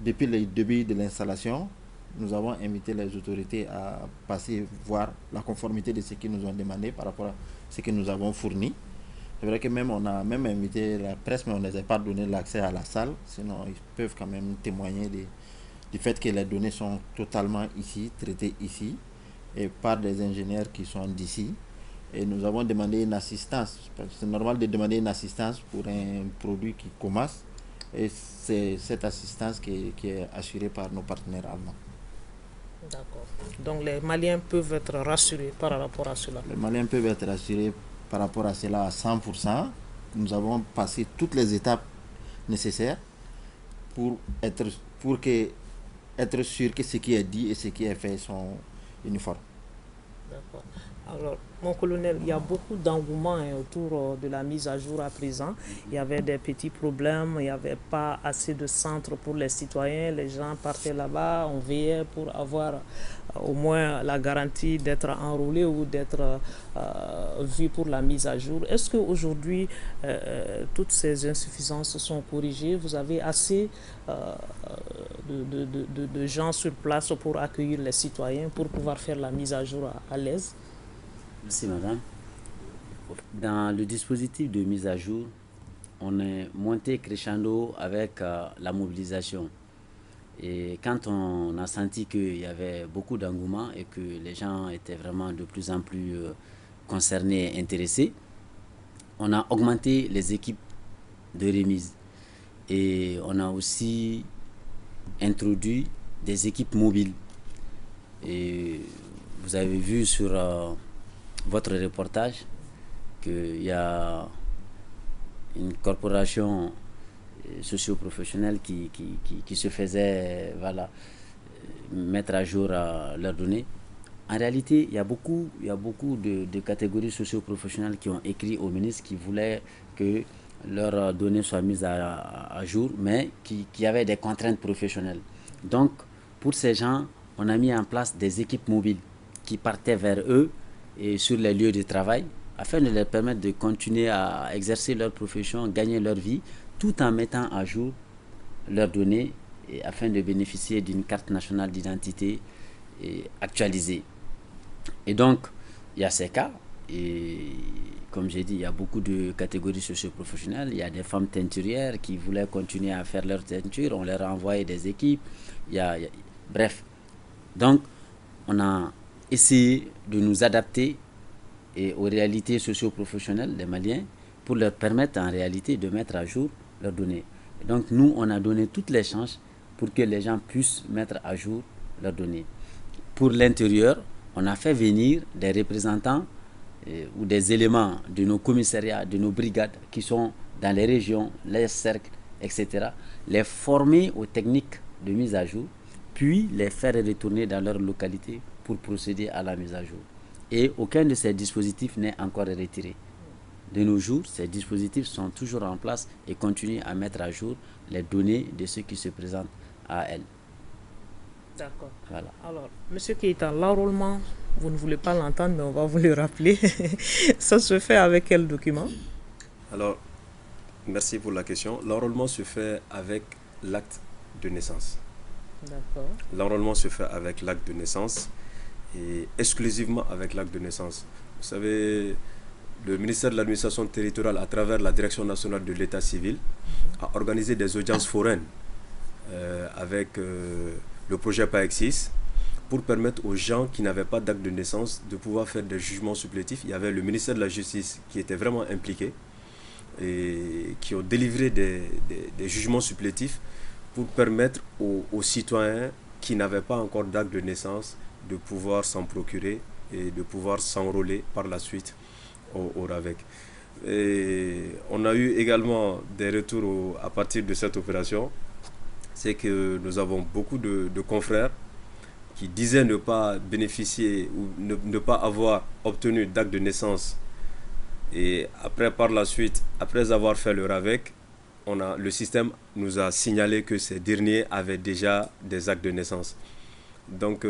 S3: depuis le début de l'installation, nous avons invité les autorités à passer voir la conformité de ce qu'ils nous ont demandé par rapport à ce que nous avons fourni. C'est vrai que même on a même invité la presse, mais on ne les a pas donné l'accès à la salle, sinon ils peuvent quand même témoigner du fait que les données sont totalement ici, traitées ici, et par des ingénieurs qui sont d'ici. Et nous avons demandé une assistance, parce que c'est normal de demander une assistance pour un produit qui commence, et c'est cette assistance qui est assurée par nos partenaires allemands.
S1: D'accord. Donc les Maliens peuvent être rassurés par rapport à cela.
S3: Les Maliens peuvent être rassurés par rapport à cela à 100%. Nous avons passé toutes les étapes nécessaires pour être sûr que ce qui est dit et ce qui est fait sont uniformes.
S1: D'accord. Alors, mon colonel, il y a beaucoup d'engouement autour de la mise à jour à présent. Il y avait des petits problèmes, il n'y avait pas assez de centres pour les citoyens. Les gens partaient là-bas, on veillait pour avoir au moins la garantie d'être enrôlé ou d'être vu pour la mise à jour. Est-ce qu'aujourd'hui, toutes ces insuffisances sont corrigées? Vous avez assez de gens sur place pour accueillir les citoyens, pour pouvoir faire la mise à jour à l'aise?
S2: Merci madame. Dans le dispositif de mise à jour, on est monté crescendo avec la mobilisation. Et quand on a senti qu'il y avait beaucoup d'engouement et que les gens étaient vraiment de plus en plus concernés et intéressés, on a augmenté les équipes de remise. Et on a aussi introduit des équipes mobiles. Et vous avez vu sur votre reportage qu'il y a une corporation socio-professionnelle qui se faisait mettre à jour leurs données. En réalité, il y a beaucoup de catégories socio-professionnelles qui ont écrit au ministre qui voulaient que leurs données soient mises à jour, mais qui avaient des contraintes professionnelles. Donc, pour ces gens, on a mis en place des équipes mobiles qui partaient vers eux et sur les lieux de travail afin de leur permettre de continuer à exercer leur profession, gagner leur vie, tout en mettant à jour leurs données et afin de bénéficier d'une carte nationale d'identité actualisée. Et donc, il y a ces cas, et comme j'ai dit, il y a beaucoup de catégories socio-professionnelles. Il y a des femmes teinturières qui voulaient continuer à faire leur teinture, on leur a envoyé des équipes, bref. Donc, on a essayé de nous adapter aux réalités socio-professionnelles des Maliens pour leur permettre en réalité de mettre à jour leurs données. Et donc, nous, on a donné toutes les chances pour que les gens puissent mettre à jour leurs données. Pour l'intérieur, on a fait venir des représentants ou des éléments de nos commissariats, de nos brigades qui sont dans les régions, les cercles, etc., les former aux techniques de mise à jour, puis les faire retourner dans leur localité pour procéder à la mise à jour. Et aucun de ces dispositifs n'est encore retiré. De nos jours, ces dispositifs sont toujours en place et continuent à mettre à jour les données de ceux qui se présentent à elles.
S1: D'accord.
S2: Voilà.
S1: Alors, M. Keïta, l'enrôlement, vous ne voulez pas l'entendre, mais on va vous le rappeler. Ça se fait avec quel document?
S4: Alors, merci pour la question. L'enrôlement se fait avec l'acte de naissance.
S1: D'accord.
S4: L'enrôlement se fait avec l'acte de naissance et exclusivement avec l'acte de naissance. Vous savez, le ministère de l'administration territoriale, à travers la Direction nationale de l'état civil, a organisé des audiences foraines avec le projet PAEX6 pour permettre aux gens qui n'avaient pas d'acte de naissance de pouvoir faire des jugements supplétifs. Il y avait le ministère de la Justice qui était vraiment impliqué et qui ont délivré des jugements supplétifs pour permettre aux citoyens qui n'avaient pas encore d'acte de naissance de pouvoir s'en procurer et de pouvoir s'enrôler par la suite au RAVEC. Et on a eu également des retours à partir de cette opération. C'est que nous avons beaucoup de confrères qui disaient ne pas bénéficier ou ne pas avoir obtenu d'acte de naissance. Et après, par la suite, après avoir fait le RAVEC, le système nous a signalé que ces derniers avaient déjà des actes de naissance. Donc,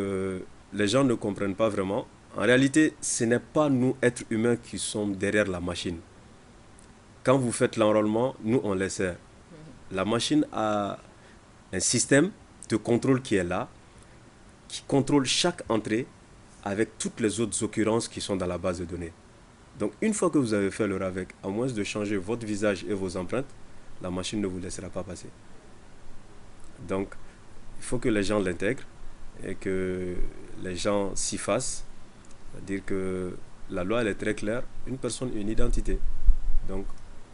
S4: les gens ne comprennent pas vraiment. En réalité, ce n'est pas nous, êtres humains, qui sommes derrière la machine. Quand vous faites l'enrôlement, nous, on les sert. La machine a un système de contrôle qui est là, qui contrôle chaque entrée avec toutes les autres occurrences qui sont dans la base de données. Donc, une fois que vous avez fait le RAVEC, à moins de changer votre visage et vos empreintes, la machine ne vous laissera pas passer. Donc, il faut que les gens l'intègrent et que les gens s'y fassent. C'est-à-dire que la loi, elle est très claire, une personne, une identité. Donc,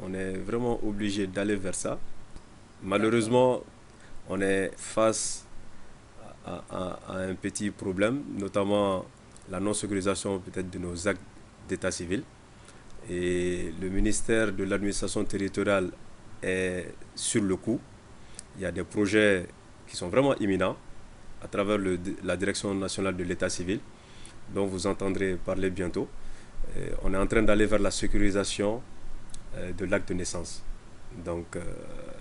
S4: on est vraiment obligé d'aller vers ça. Malheureusement, on est face à un petit problème, notamment la non-sécurisation peut-être de nos actes d'état civil. Et le ministère de l'administration territoriale est sur le coup. Il y a des projets qui sont vraiment imminents à travers la Direction nationale de l'état civil, dont vous entendrez parler bientôt. Et on est en train d'aller vers la sécurisation de l'acte de naissance. Donc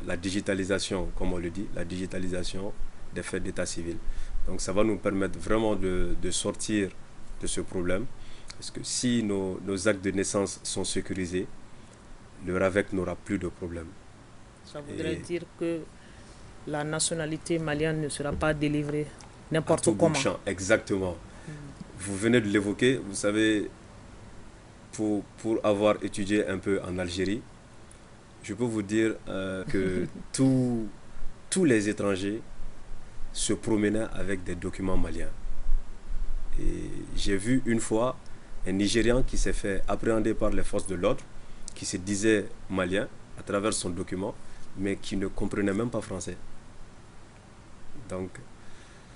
S4: la digitalisation, comme on le dit, la digitalisation des faits d'état civil. Donc ça va nous permettre vraiment de sortir de ce problème. Parce que si nos actes de naissance sont sécurisés, le RAVEC n'aura plus de problème.
S1: Ça voudrait dire que la nationalité malienne ne sera pas délivrée n'importe comment.
S4: Exactement. Vous venez de l'évoquer, vous savez, pour avoir étudié un peu en Algérie, je peux vous dire que tous les étrangers se promenaient avec des documents maliens. Et j'ai vu une fois un Nigérian qui s'est fait appréhender par les forces de l'ordre, qui se disait malien à travers son document, mais qui ne comprenait même pas français. Donc,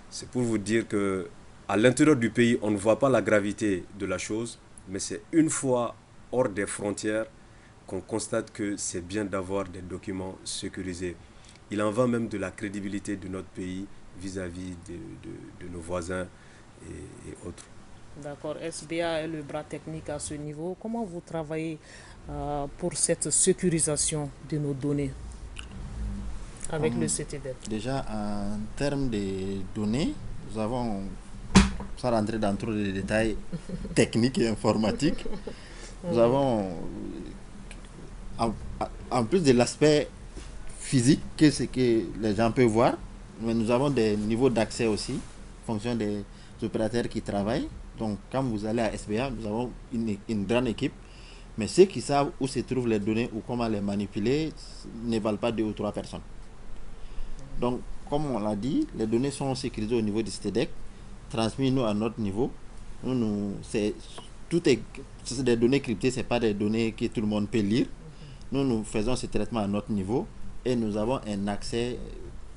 S4: c'est pour vous dire que à l'intérieur du pays, on ne voit pas la gravité de la chose, mais c'est une fois hors des frontières qu'on constate que c'est bien d'avoir des documents sécurisés. Il en va même de la crédibilité de notre pays vis-à-vis de nos voisins et autres.
S1: D'accord. SBA est le bras technique à ce niveau. Comment vous travaillez pour cette sécurisation de nos données avec le CTDEP?
S3: Déjà, en termes de données, nous avons, sans rentrer dans trop de détails techniques et informatiques, nous avons, en plus de l'aspect physique, que ce que les gens peuvent voir, mais nous avons des niveaux d'accès aussi, en fonction des opérateurs qui travaillent. Donc, quand vous allez à SBA, nous avons une grande équipe, mais ceux qui savent où se trouvent les données ou comment les manipuler ne valent pas 2 ou 3 personnes. Donc, comme on l'a dit, les données sont sécurisées au niveau du CTDEC, transmises nous à notre niveau. C'est des données cryptées, ce n'est pas des données que tout le monde peut lire. Nous faisons ce traitement à notre niveau et nous avons un accès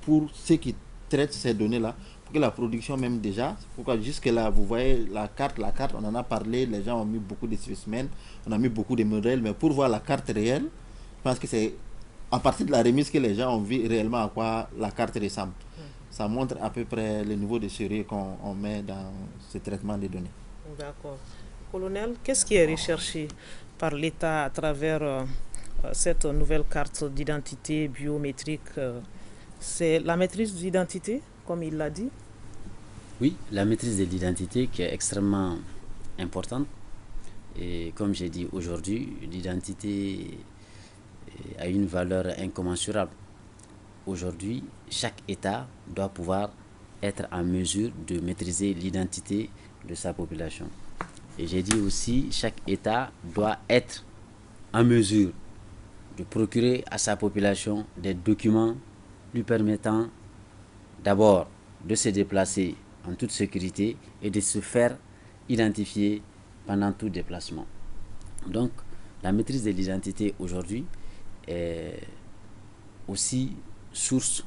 S3: pour ceux qui traitent ces données-là, pour que la production même déjà, pourquoi jusque-là, vous voyez la carte, on en a parlé, les gens ont mis beaucoup de spécimens, on a mis beaucoup de modèles, mais pour voir la carte réelle, je pense que c'est à partir de la remise que les gens ont vu réellement à quoi la carte ressemble. Ça montre à peu près le niveau de sérieux qu'on met dans ce traitement des données.
S1: D'accord. Colonel, qu'est-ce qui est recherché par l'État à travers cette nouvelle carte d'identité biométrique? C'est la maîtrise d'identité, comme il l'a dit?
S2: Oui, la maîtrise de l'identité qui est extrêmement importante. Et comme j'ai dit aujourd'hui, l'identité a une valeur incommensurable. Aujourd'hui, chaque État doit pouvoir être en mesure de maîtriser l'identité de sa population. Et j'ai dit aussi, chaque État doit être en mesure de procurer à sa population des documents lui permettant d'abord de se déplacer en toute sécurité et de se faire identifier pendant tout déplacement. Donc, la maîtrise de l'identité aujourd'hui est aussi source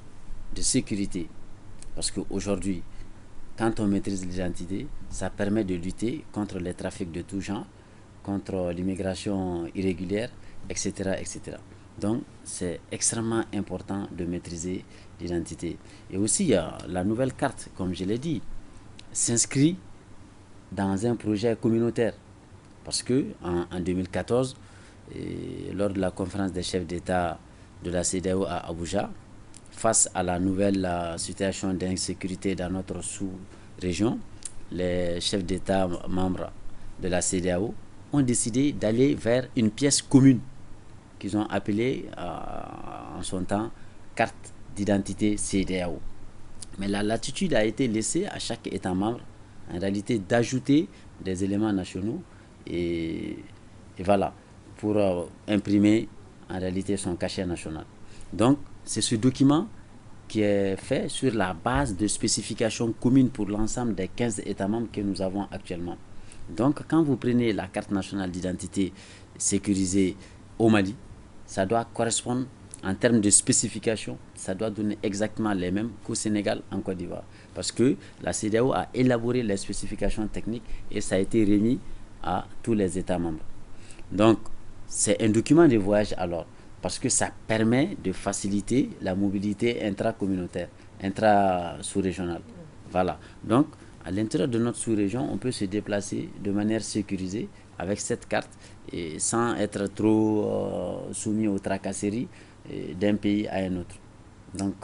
S2: de sécurité. Parce qu'aujourd'hui, quand on maîtrise l'identité, ça permet de lutter contre les trafics de tout genre, contre l'immigration irrégulière, etc., etc. Donc, c'est extrêmement important de maîtriser l'identité. Et aussi, la nouvelle carte, comme je l'ai dit, s'inscrit dans un projet communautaire. Parce que en 2014, lors de la conférence des chefs d'État de la CEDEAO à Abuja, face à la nouvelle situation d'insécurité dans notre sous-région, les chefs d'État membres de la CEDEAO ont décidé d'aller vers une pièce commune qu'ils ont appelée en son temps carte d'identité CEDEAO. Mais la latitude a été laissée à chaque État membre, en réalité, d'ajouter des éléments nationaux et voilà, pour imprimer en réalité son cachet national. Donc, c'est ce document qui est fait sur la base de spécifications communes pour l'ensemble des 15 États membres que nous avons actuellement. Donc, quand vous prenez la carte nationale d'identité sécurisée au Mali, ça doit correspondre en termes de spécifications, ça doit donner exactement les mêmes qu'au Sénégal, en Côte d'Ivoire. Parce que la CEDEAO a élaboré les spécifications techniques et ça a été remis à tous les États membres. Donc, c'est un document de voyage alors, parce que ça permet de faciliter la mobilité intracommunautaire, intra-sous-régionale. Voilà. Donc, à l'intérieur de notre sous-région, on peut se déplacer de manière sécurisée avec cette carte et sans être trop soumis aux tracasseries d'un pays à un autre. Donc,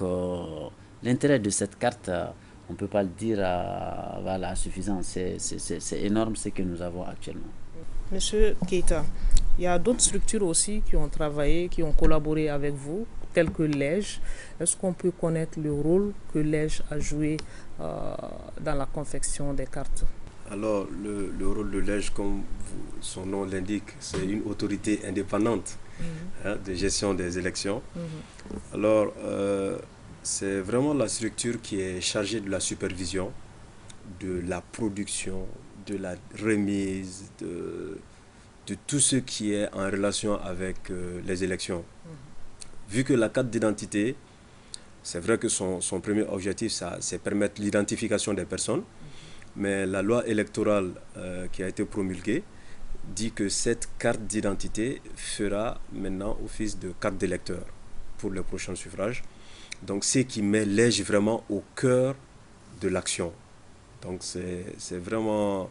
S2: l'intérêt de cette carte, on ne peut pas le dire voilà, suffisant. C'est énorme ce que nous avons actuellement.
S1: Monsieur Keita, il y a d'autres structures aussi qui ont travaillé, qui ont collaboré avec vous, telles que l'EJ. Est-ce qu'on peut connaître le rôle que l'EJ a joué dans la confection des cartes?
S4: Alors, le rôle de l'EJ, comme son nom l'indique, c'est une autorité indépendante de gestion des élections. Alors, c'est vraiment la structure qui est chargée de la supervision, de la production, de la remise, de tout ce qui est en relation avec les élections. Vu que la carte d'identité, c'est vrai que son premier objectif, c'est permettre l'identification des personnes, mais la loi électorale qui a été promulguée dit que cette carte d'identité fera maintenant office de carte d'électeur pour le prochain suffrage. Donc, c'est qui met l'EJ vraiment au cœur de l'action. Donc, c'est vraiment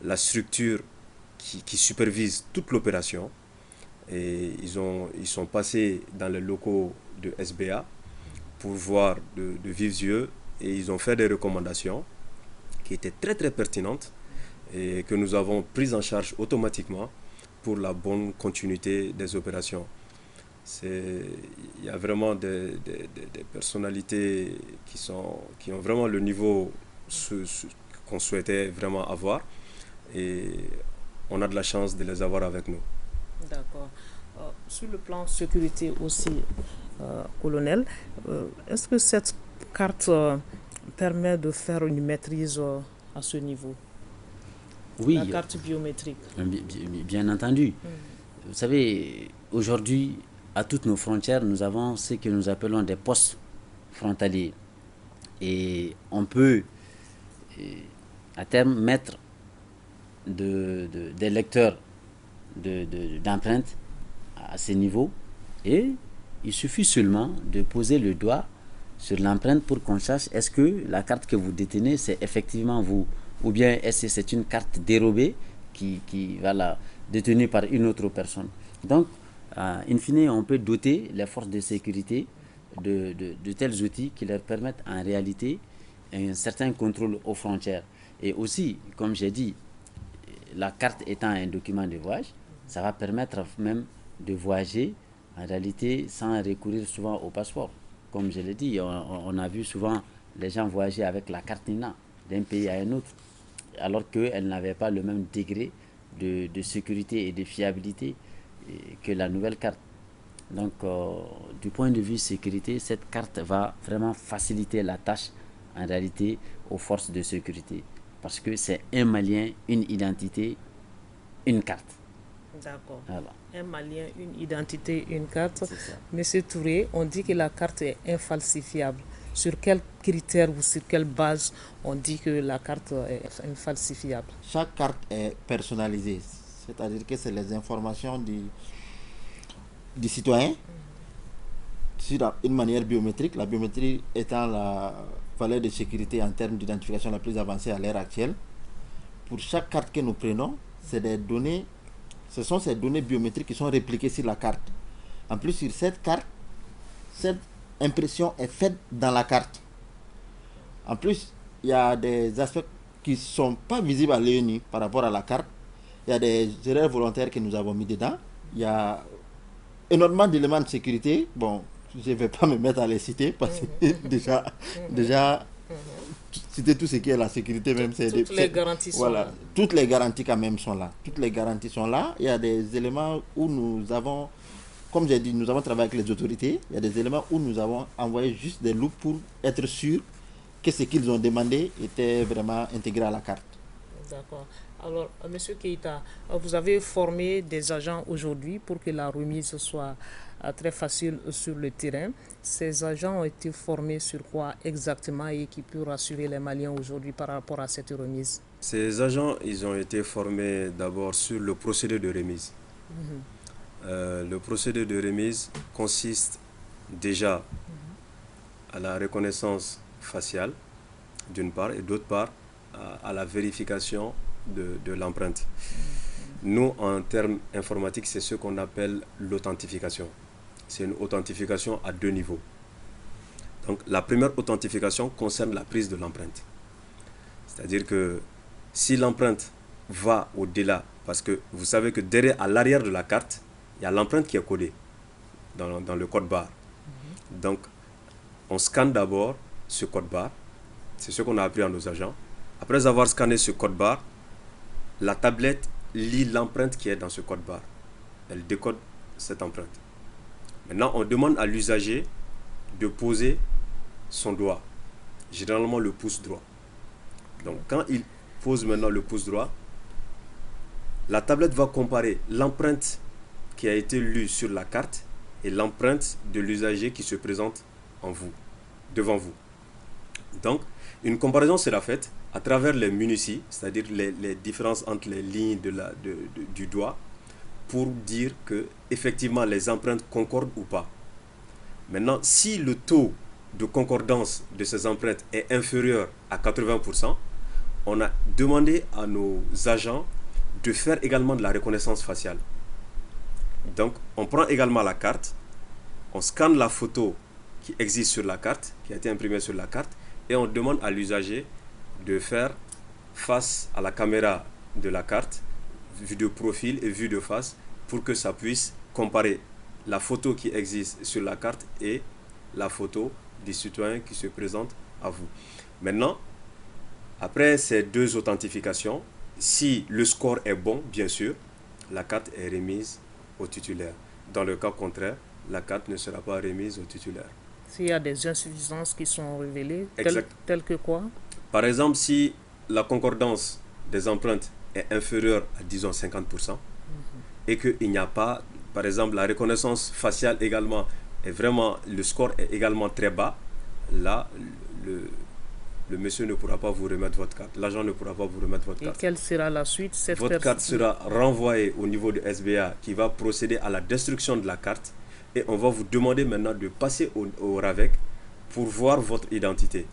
S4: la structure qui supervise toute l'opération. Et ils sont passés dans les locaux de SBA pour voir de vifs yeux et ils ont fait des recommandations qui étaient très très pertinentes et que nous avons prises en charge automatiquement pour la bonne continuité des opérations. Il y a vraiment des personnalités qui ont vraiment le niveau qu'on souhaitait vraiment avoir et on a de la chance de les avoir avec nous.
S1: D'accord. Sur le plan sécurité aussi, colonel, est-ce que cette carte permet de faire une maîtrise à ce niveau?
S2: Oui.
S1: La carte biométrique.
S2: Bien entendu. Vous savez, aujourd'hui, à toutes nos frontières, nous avons ce que nous appelons des postes frontaliers. Et on peut, à terme, mettre des lecteurs d'empreintes à ce niveau. Et il suffit seulement de poser le doigt sur l'empreinte pour qu'on sache est-ce que la carte que vous détenez, c'est effectivement vous, ou bien est-ce que c'est une carte dérobée qui voilà, détenue par une autre personne. Donc, in fine, on peut doter les forces de sécurité de tels outils qui leur permettent en réalité un certain contrôle aux frontières. Et aussi, comme j'ai dit, la carte étant un document de voyage, ça va permettre même de voyager en réalité sans recourir souvent au passeport. Comme je l'ai dit, on a vu souvent les gens voyager avec la carte NINA d'un pays à un autre, alors qu'elle n'avait pas le même degré de sécurité et de fiabilité que la nouvelle carte. Donc, du point de vue sécurité, cette carte va vraiment faciliter la tâche en réalité aux forces de sécurité. Parce que c'est un Malien, une identité, une carte.
S1: D'accord.
S2: Voilà.
S1: Un Malien, une identité, une carte. Monsieur Touré, on dit que la carte est infalsifiable. Sur quels critères ou sur quelle base on dit que la carte est infalsifiable?
S3: Chaque carte est personnalisée. C'est-à-dire que c'est les informations du citoyen sur une manière biométrique. La biométrie étant la valeur de sécurité en termes d'identification la plus avancée à l'ère actuelle. Pour chaque carte que nous prenons, ce sont ces données biométriques qui sont répliquées sur la carte. En plus, sur cette carte, cette impression est faite dans la carte. En plus, il y a des aspects qui ne sont pas visibles à l'œil nu par rapport à la carte. Il y a des erreurs volontaires que nous avons mis dedans. Il y a énormément d'éléments de sécurité. Bon, je ne vais pas me mettre à les citer parce que déjà citer tout ce qui est la sécurité même, c'est
S1: toutes les garanties sont là.
S3: Toutes les garanties quand même sont là. Toutes les garanties sont là. Il y a des éléments où nous avons, comme j'ai dit, nous avons travaillé avec les autorités. Il y a des éléments où nous avons envoyé juste des loupes pour être sûr que ce qu'ils ont demandé était vraiment intégré à la carte.
S1: D'accord. Alors, M. Keïta, vous avez formé des agents aujourd'hui pour que la remise soit très facile sur le terrain. Ces agents ont été formés sur quoi exactement et qui peuvent rassurer les Maliens aujourd'hui par rapport à cette remise?
S4: Ces agents, ils ont été formés d'abord sur le procédé de remise. Le procédé de remise consiste déjà à la reconnaissance faciale, d'une part, et d'autre part, à la vérification de l'empreinte. Nous, en termes informatiques, c'est ce qu'on appelle l'authentification. C'est une authentification à 2 niveaux. Donc, la première authentification concerne la prise de l'empreinte. C'est-à-dire que si l'empreinte va au-delà, parce que vous savez que derrière, à l'arrière de la carte, il y a l'empreinte qui est codée dans le code barre. Donc, on scanne d'abord ce code barre. C'est ce qu'on a appris à nos agents. Après avoir scanné ce code barre, la tablette lit l'empreinte qui est dans ce code barre. Elle décode cette empreinte. Maintenant, on demande à l'usager de poser son doigt, généralement le pouce droit. Donc, quand il pose maintenant le pouce droit, la tablette va comparer l'empreinte qui a été lue sur la carte et l'empreinte de l'usager qui se présente devant vous. Donc, une comparaison sera faite à travers les munities, c'est-à-dire les différences entre les lignes du doigt, pour dire que effectivement les empreintes concordent ou pas. Maintenant, si le taux de concordance de ces empreintes est inférieur à 80%, on a demandé à nos agents de faire également de la reconnaissance faciale. Donc, on prend également la carte, on scanne la photo qui existe sur la carte, qui a été imprimée sur la carte, et on demande à l'usager de faire face à la caméra de la carte, vue de profil et vue de face, pour que ça puisse comparer la photo qui existe sur la carte et la photo du citoyen qui se présente à vous. Maintenant, après ces deux authentifications, si le score est bon, bien sûr, la carte est remise au titulaire. Dans le cas contraire, la carte ne sera pas remise au titulaire.
S1: S'il y a des insuffisances qui sont révélées, telles que quoi?
S4: Par exemple, si la concordance des empreintes est inférieure à, disons, 50%, et qu'il n'y a pas, par exemple, la reconnaissance faciale également, est vraiment, le score est également très bas, là, le monsieur ne pourra pas vous remettre votre carte. L'agent ne pourra pas vous remettre votre carte.
S1: Et quelle sera la suite?
S4: Votre carte sera renvoyée au niveau de SBA qui va procéder à la destruction de la carte et on va vous demander maintenant de passer au RAVEC pour voir votre identité.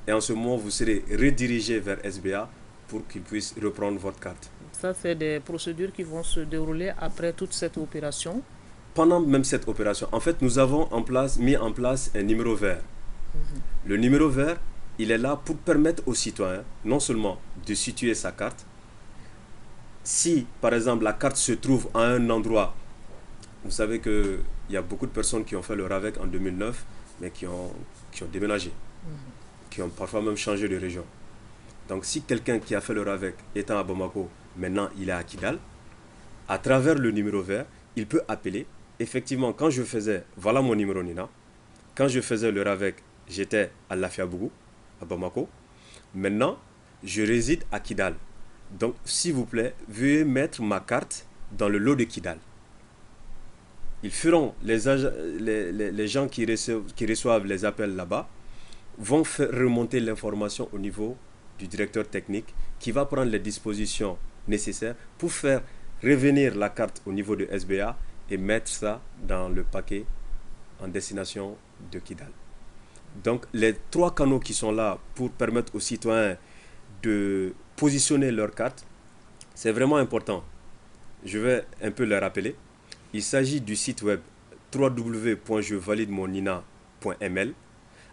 S4: Et en ce moment, vous serez redirigé vers SBA pour qu'il puisse reprendre votre carte.
S1: Ça, c'est des procédures qui vont se dérouler après toute cette opération?
S4: Pendant même cette opération, en fait, nous avons mis en place un numéro vert. Le numéro vert, il est là pour permettre aux citoyens, non seulement de situer sa carte, si par exemple la carte se trouve à un endroit, vous savez qu'il y a beaucoup de personnes qui ont fait le RAVEC en 2009, mais qui ont déménagé, qui ont parfois même changé de région. Donc si quelqu'un qui a fait le RAVEC étant à Bamako, maintenant il est à Kidal, à travers le numéro vert, il peut appeler. Effectivement, quand je faisais, voilà mon numéro Nina, quand je faisais le RAVEC, j'étais à Lafiabougou, à Bamako. Maintenant, je réside à Kidal. Donc, s'il vous plaît, veuillez mettre ma carte dans le lot de Kidal. Ils feront, les gens qui reçoivent les appels là-bas, vont faire remonter l'information au niveau du directeur technique qui va prendre les dispositions nécessaires pour faire revenir la carte au niveau de SBA et mettre ça dans le paquet en destination de Kidal. Donc, les trois canaux qui sont là pour permettre aux citoyens de positionner leur carte, c'est vraiment important. Je vais un peu les rappeler. Il s'agit du site web www.jevalidemonNINA.ml.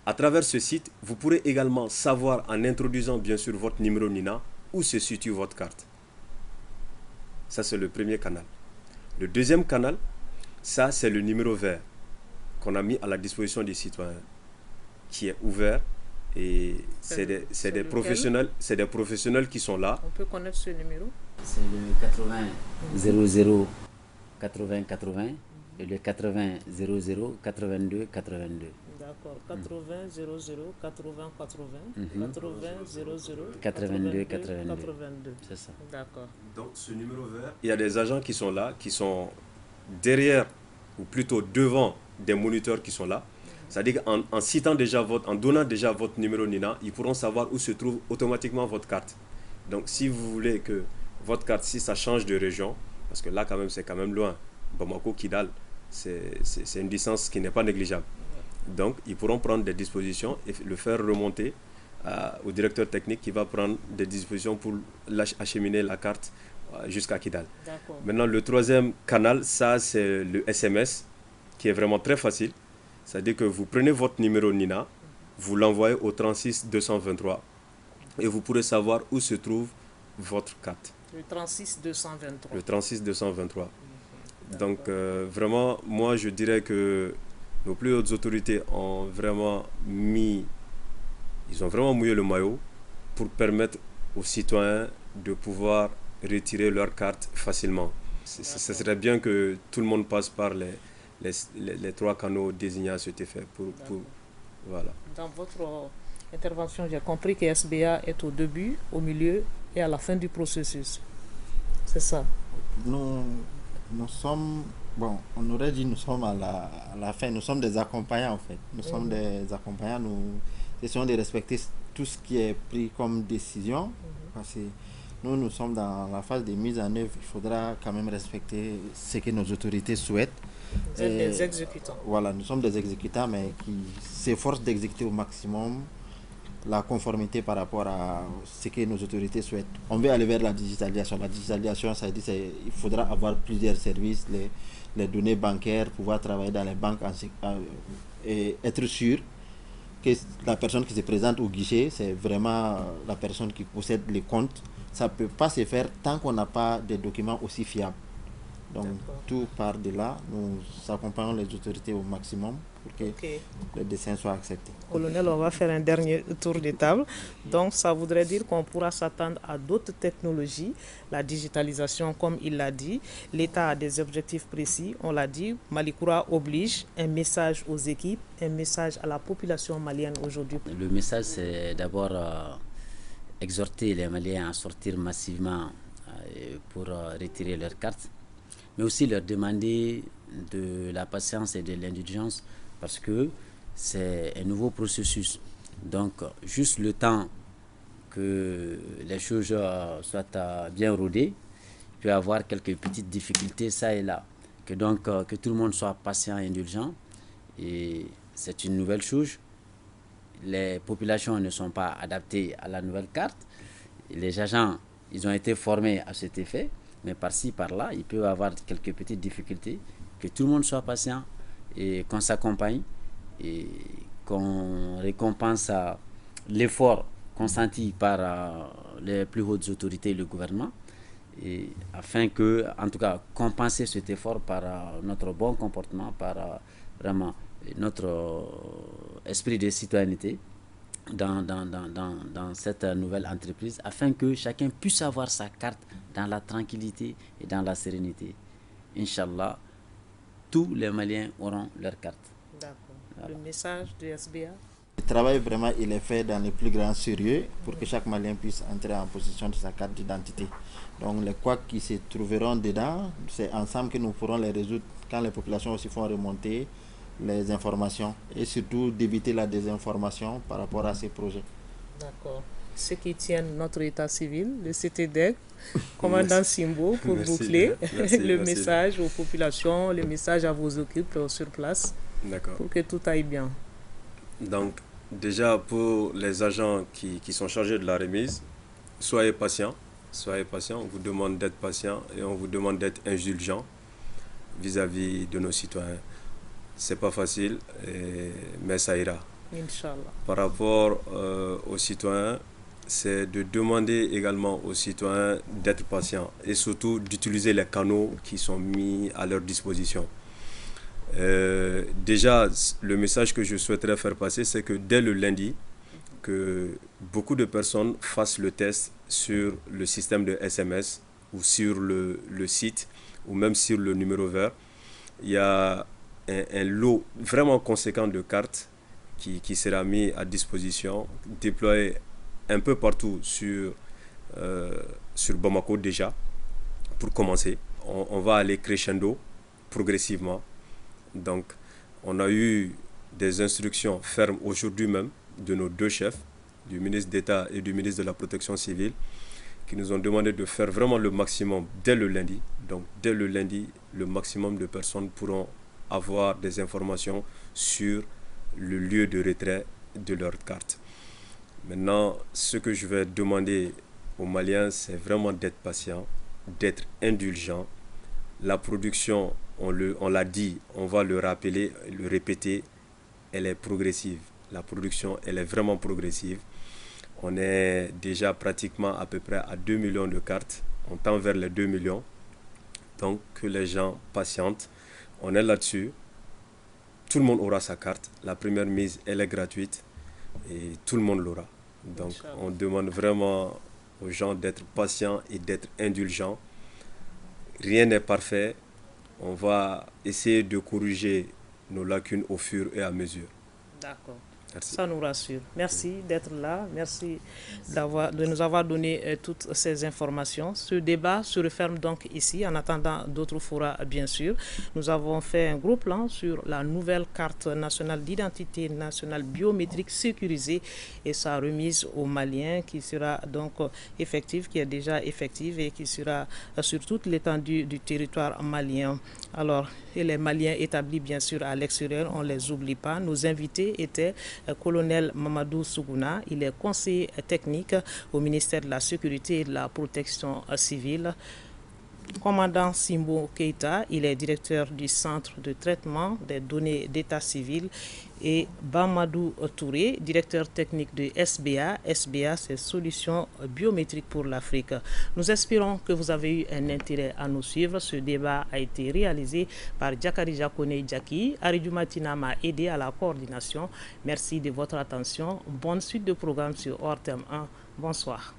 S4: À travers ce site, vous pourrez également savoir, en introduisant bien sûr votre numéro NINA, où se situe votre carte. Ça, c'est le premier canal. Le deuxième canal, ça, c'est le numéro vert qu'on a mis à la disposition des citoyens, qui est ouvert et c'est des professionnels qui sont là.
S1: On peut connaître ce numéro?
S2: C'est le 80 00 80 80 et le 80 00 82 82.
S1: D'accord, 80 00 80 80 80 00
S2: 82 82. C'est ça.
S1: D'accord.
S4: Donc ce numéro vert, il y a des agents qui sont là, qui sont derrière ou plutôt devant des moniteurs qui sont là. C'est-à-dire qu'en citant déjà en donnant déjà votre numéro NINA, ils pourront savoir où se trouve automatiquement votre carte. Donc si vous voulez que votre carte, si ça change de région, parce que là quand même c'est quand même loin, Bamako, Kidal, c'est une distance qui n'est pas négligeable. Donc ils pourront prendre des dispositions et le faire remonter au directeur technique qui va prendre des dispositions pour acheminer la carte jusqu'à Kidal. Maintenant le troisième canal, ça c'est le SMS qui est vraiment très facile. C'est-à-dire que vous prenez votre numéro NINA, vous l'envoyez au 36 223 et vous pourrez savoir où se trouve votre carte.
S1: Le 36 223.
S4: Le 36 223. Donc vraiment, moi je dirais que nos plus hautes autorités ont vraiment mouillé le maillot pour permettre aux citoyens de pouvoir retirer leur carte facilement. Ce serait bien que tout le monde passe par les trois canaux désignés à cet effet. Voilà.
S1: Dans votre intervention, j'ai compris que SBA est au début, au milieu et à la fin du processus. C'est ça?
S3: Nous sommes, on aurait dit nous sommes à la fin, nous sommes des accompagnants en fait. Nous sommes des accompagnants, nous essayons de respecter tout ce qui est pris comme décision. Parce que nous sommes dans la phase de mise en œuvre, il faudra quand même respecter ce que nos autorités souhaitent.
S1: Vous êtes des exécutants.
S3: Voilà, nous sommes des exécutants, mais qui s'efforcent d'exécuter au maximum la conformité par rapport à ce que nos autorités souhaitent. On veut aller vers la digitalisation. La digitalisation, ça dit il faudra avoir plusieurs services, les données bancaires, pouvoir travailler dans les banques et être sûr que la personne qui se présente au guichet, c'est vraiment la personne qui possède les comptes. Ça ne peut pas se faire tant qu'on n'a pas des documents aussi fiables. Donc tout part de là, nous accompagnons les autorités au maximum pour que le dessin soit accepté.
S1: Colonel, on va faire un dernier tour de table. Donc ça voudrait dire qu'on pourra s'attendre à d'autres technologies, la digitalisation comme il l'a dit. L'État a des objectifs précis, on l'a dit. Malikoura oblige, un message aux équipes, un message à la population malienne aujourd'hui.
S2: Le message, c'est d'abord exhorter les Maliens à sortir massivement pour retirer leurs cartes, mais aussi leur demander de la patience et de l'indulgence parce que c'est un nouveau processus. Donc, juste le temps que les choses soient bien rodées, il peut y avoir quelques petites difficultés, ça et là. Que tout le monde soit patient et indulgent. Et c'est une nouvelle chose. Les populations ne sont pas adaptées à la nouvelle carte. Les agents, ils ont été formés à cet effet. Mais par-ci, par-là, il peut y avoir quelques petites difficultés, que tout le monde soit patient et qu'on s'accompagne et qu'on récompense l'effort consenti par les plus hautes autorités et le gouvernement, et afin que, en tout cas, compenser cet effort par notre bon comportement, par vraiment notre esprit de citoyenneté dans cette nouvelle entreprise, afin que chacun puisse avoir sa carte dans la tranquillité et dans la sérénité. Inch'Allah, tous les Maliens auront leur carte.
S1: D'accord. Voilà. Le message du SBA?
S3: Le travail vraiment, il est fait dans le plus grand sérieux pour que chaque Malien puisse entrer en possession de sa carte d'identité. Donc les couacs qui se trouveront dedans, c'est ensemble que nous pourrons les résoudre quand les populations aussi font remonter les informations et surtout d'éviter la désinformation par rapport à ces projets.
S1: D'accord. Ceux qui tiennent notre état civil, le CTDEC, commandant Simbo, pour boucler le message aux populations, le message à vos équipes sur place, pour que tout aille bien.
S4: Donc, déjà pour les agents qui sont chargés de la remise, soyez patients, on vous demande d'être patient et on vous demande d'être indulgent vis-à-vis de nos citoyens. C'est pas facile, mais ça ira.
S1: Inch'Allah.
S4: Par rapport aux citoyens, c'est de demander également aux citoyens d'être patients et surtout d'utiliser les canaux qui sont mis à leur disposition. Déjà, le message que je souhaiterais faire passer, c'est que dès le lundi, que beaucoup de personnes fassent le test sur le système de SMS ou sur le site ou même sur le numéro vert. Il y a un lot vraiment conséquent de cartes qui sera mis à disposition, déployé un peu partout sur Bamako déjà, pour commencer. On va aller crescendo progressivement. Donc, on a eu des instructions fermes aujourd'hui même de nos deux chefs, du ministre d'État et du ministre de la Protection civile, qui nous ont demandé de faire vraiment le maximum dès le lundi. Donc, dès le lundi, le maximum de personnes pourront avoir des informations sur le lieu de retrait de leur carte. Maintenant, ce que je vais demander aux Maliens, c'est vraiment d'être patient, d'être indulgent. La production, on l'a dit, on va le rappeler, le répéter, elle est progressive. La production, elle est vraiment progressive. On est déjà pratiquement à peu près à 2 millions de cartes. On tend vers les 2 millions. Donc, que les gens patientent. On est là-dessus. Tout le monde aura sa carte. La première mise, elle est gratuite. Et tout le monde l'aura. Donc, on demande vraiment aux gens d'être patients et d'être indulgents. Rien n'est parfait. On va essayer de corriger nos lacunes au fur et à mesure.
S1: D'accord.
S4: Merci.
S1: Ça nous rassure. Merci d'être là. Merci de nous avoir donné toutes ces informations. Ce débat se referme donc ici, en attendant d'autres forats, bien sûr. Nous avons fait un gros plan sur la nouvelle carte nationale d'identité nationale biométrique sécurisée et sa remise aux Maliens qui sera donc effective, qui est déjà effective et qui sera sur toute l'étendue du territoire malien. Alors, et les Maliens établis, bien sûr, à l'extérieur, on ne les oublie pas. Nos invités étaient colonel Mamadou Sougouna. Il est conseiller technique au ministère de la Sécurité et de la Protection civile. Commandant Simbo Keita, il est directeur du Centre de traitement des données d'état civil, et Bamadou Touré, directeur technique de SBA. SBA, c'est Solutions biométriques pour l'Afrique. Nous espérons que vous avez eu un intérêt à nous suivre. Ce débat a été réalisé par Jakari Jakone Jaki. Aridou Matina m'a aidé à la coordination. Merci de votre attention. Bonne suite de programme sur ORTM 1. Bonsoir.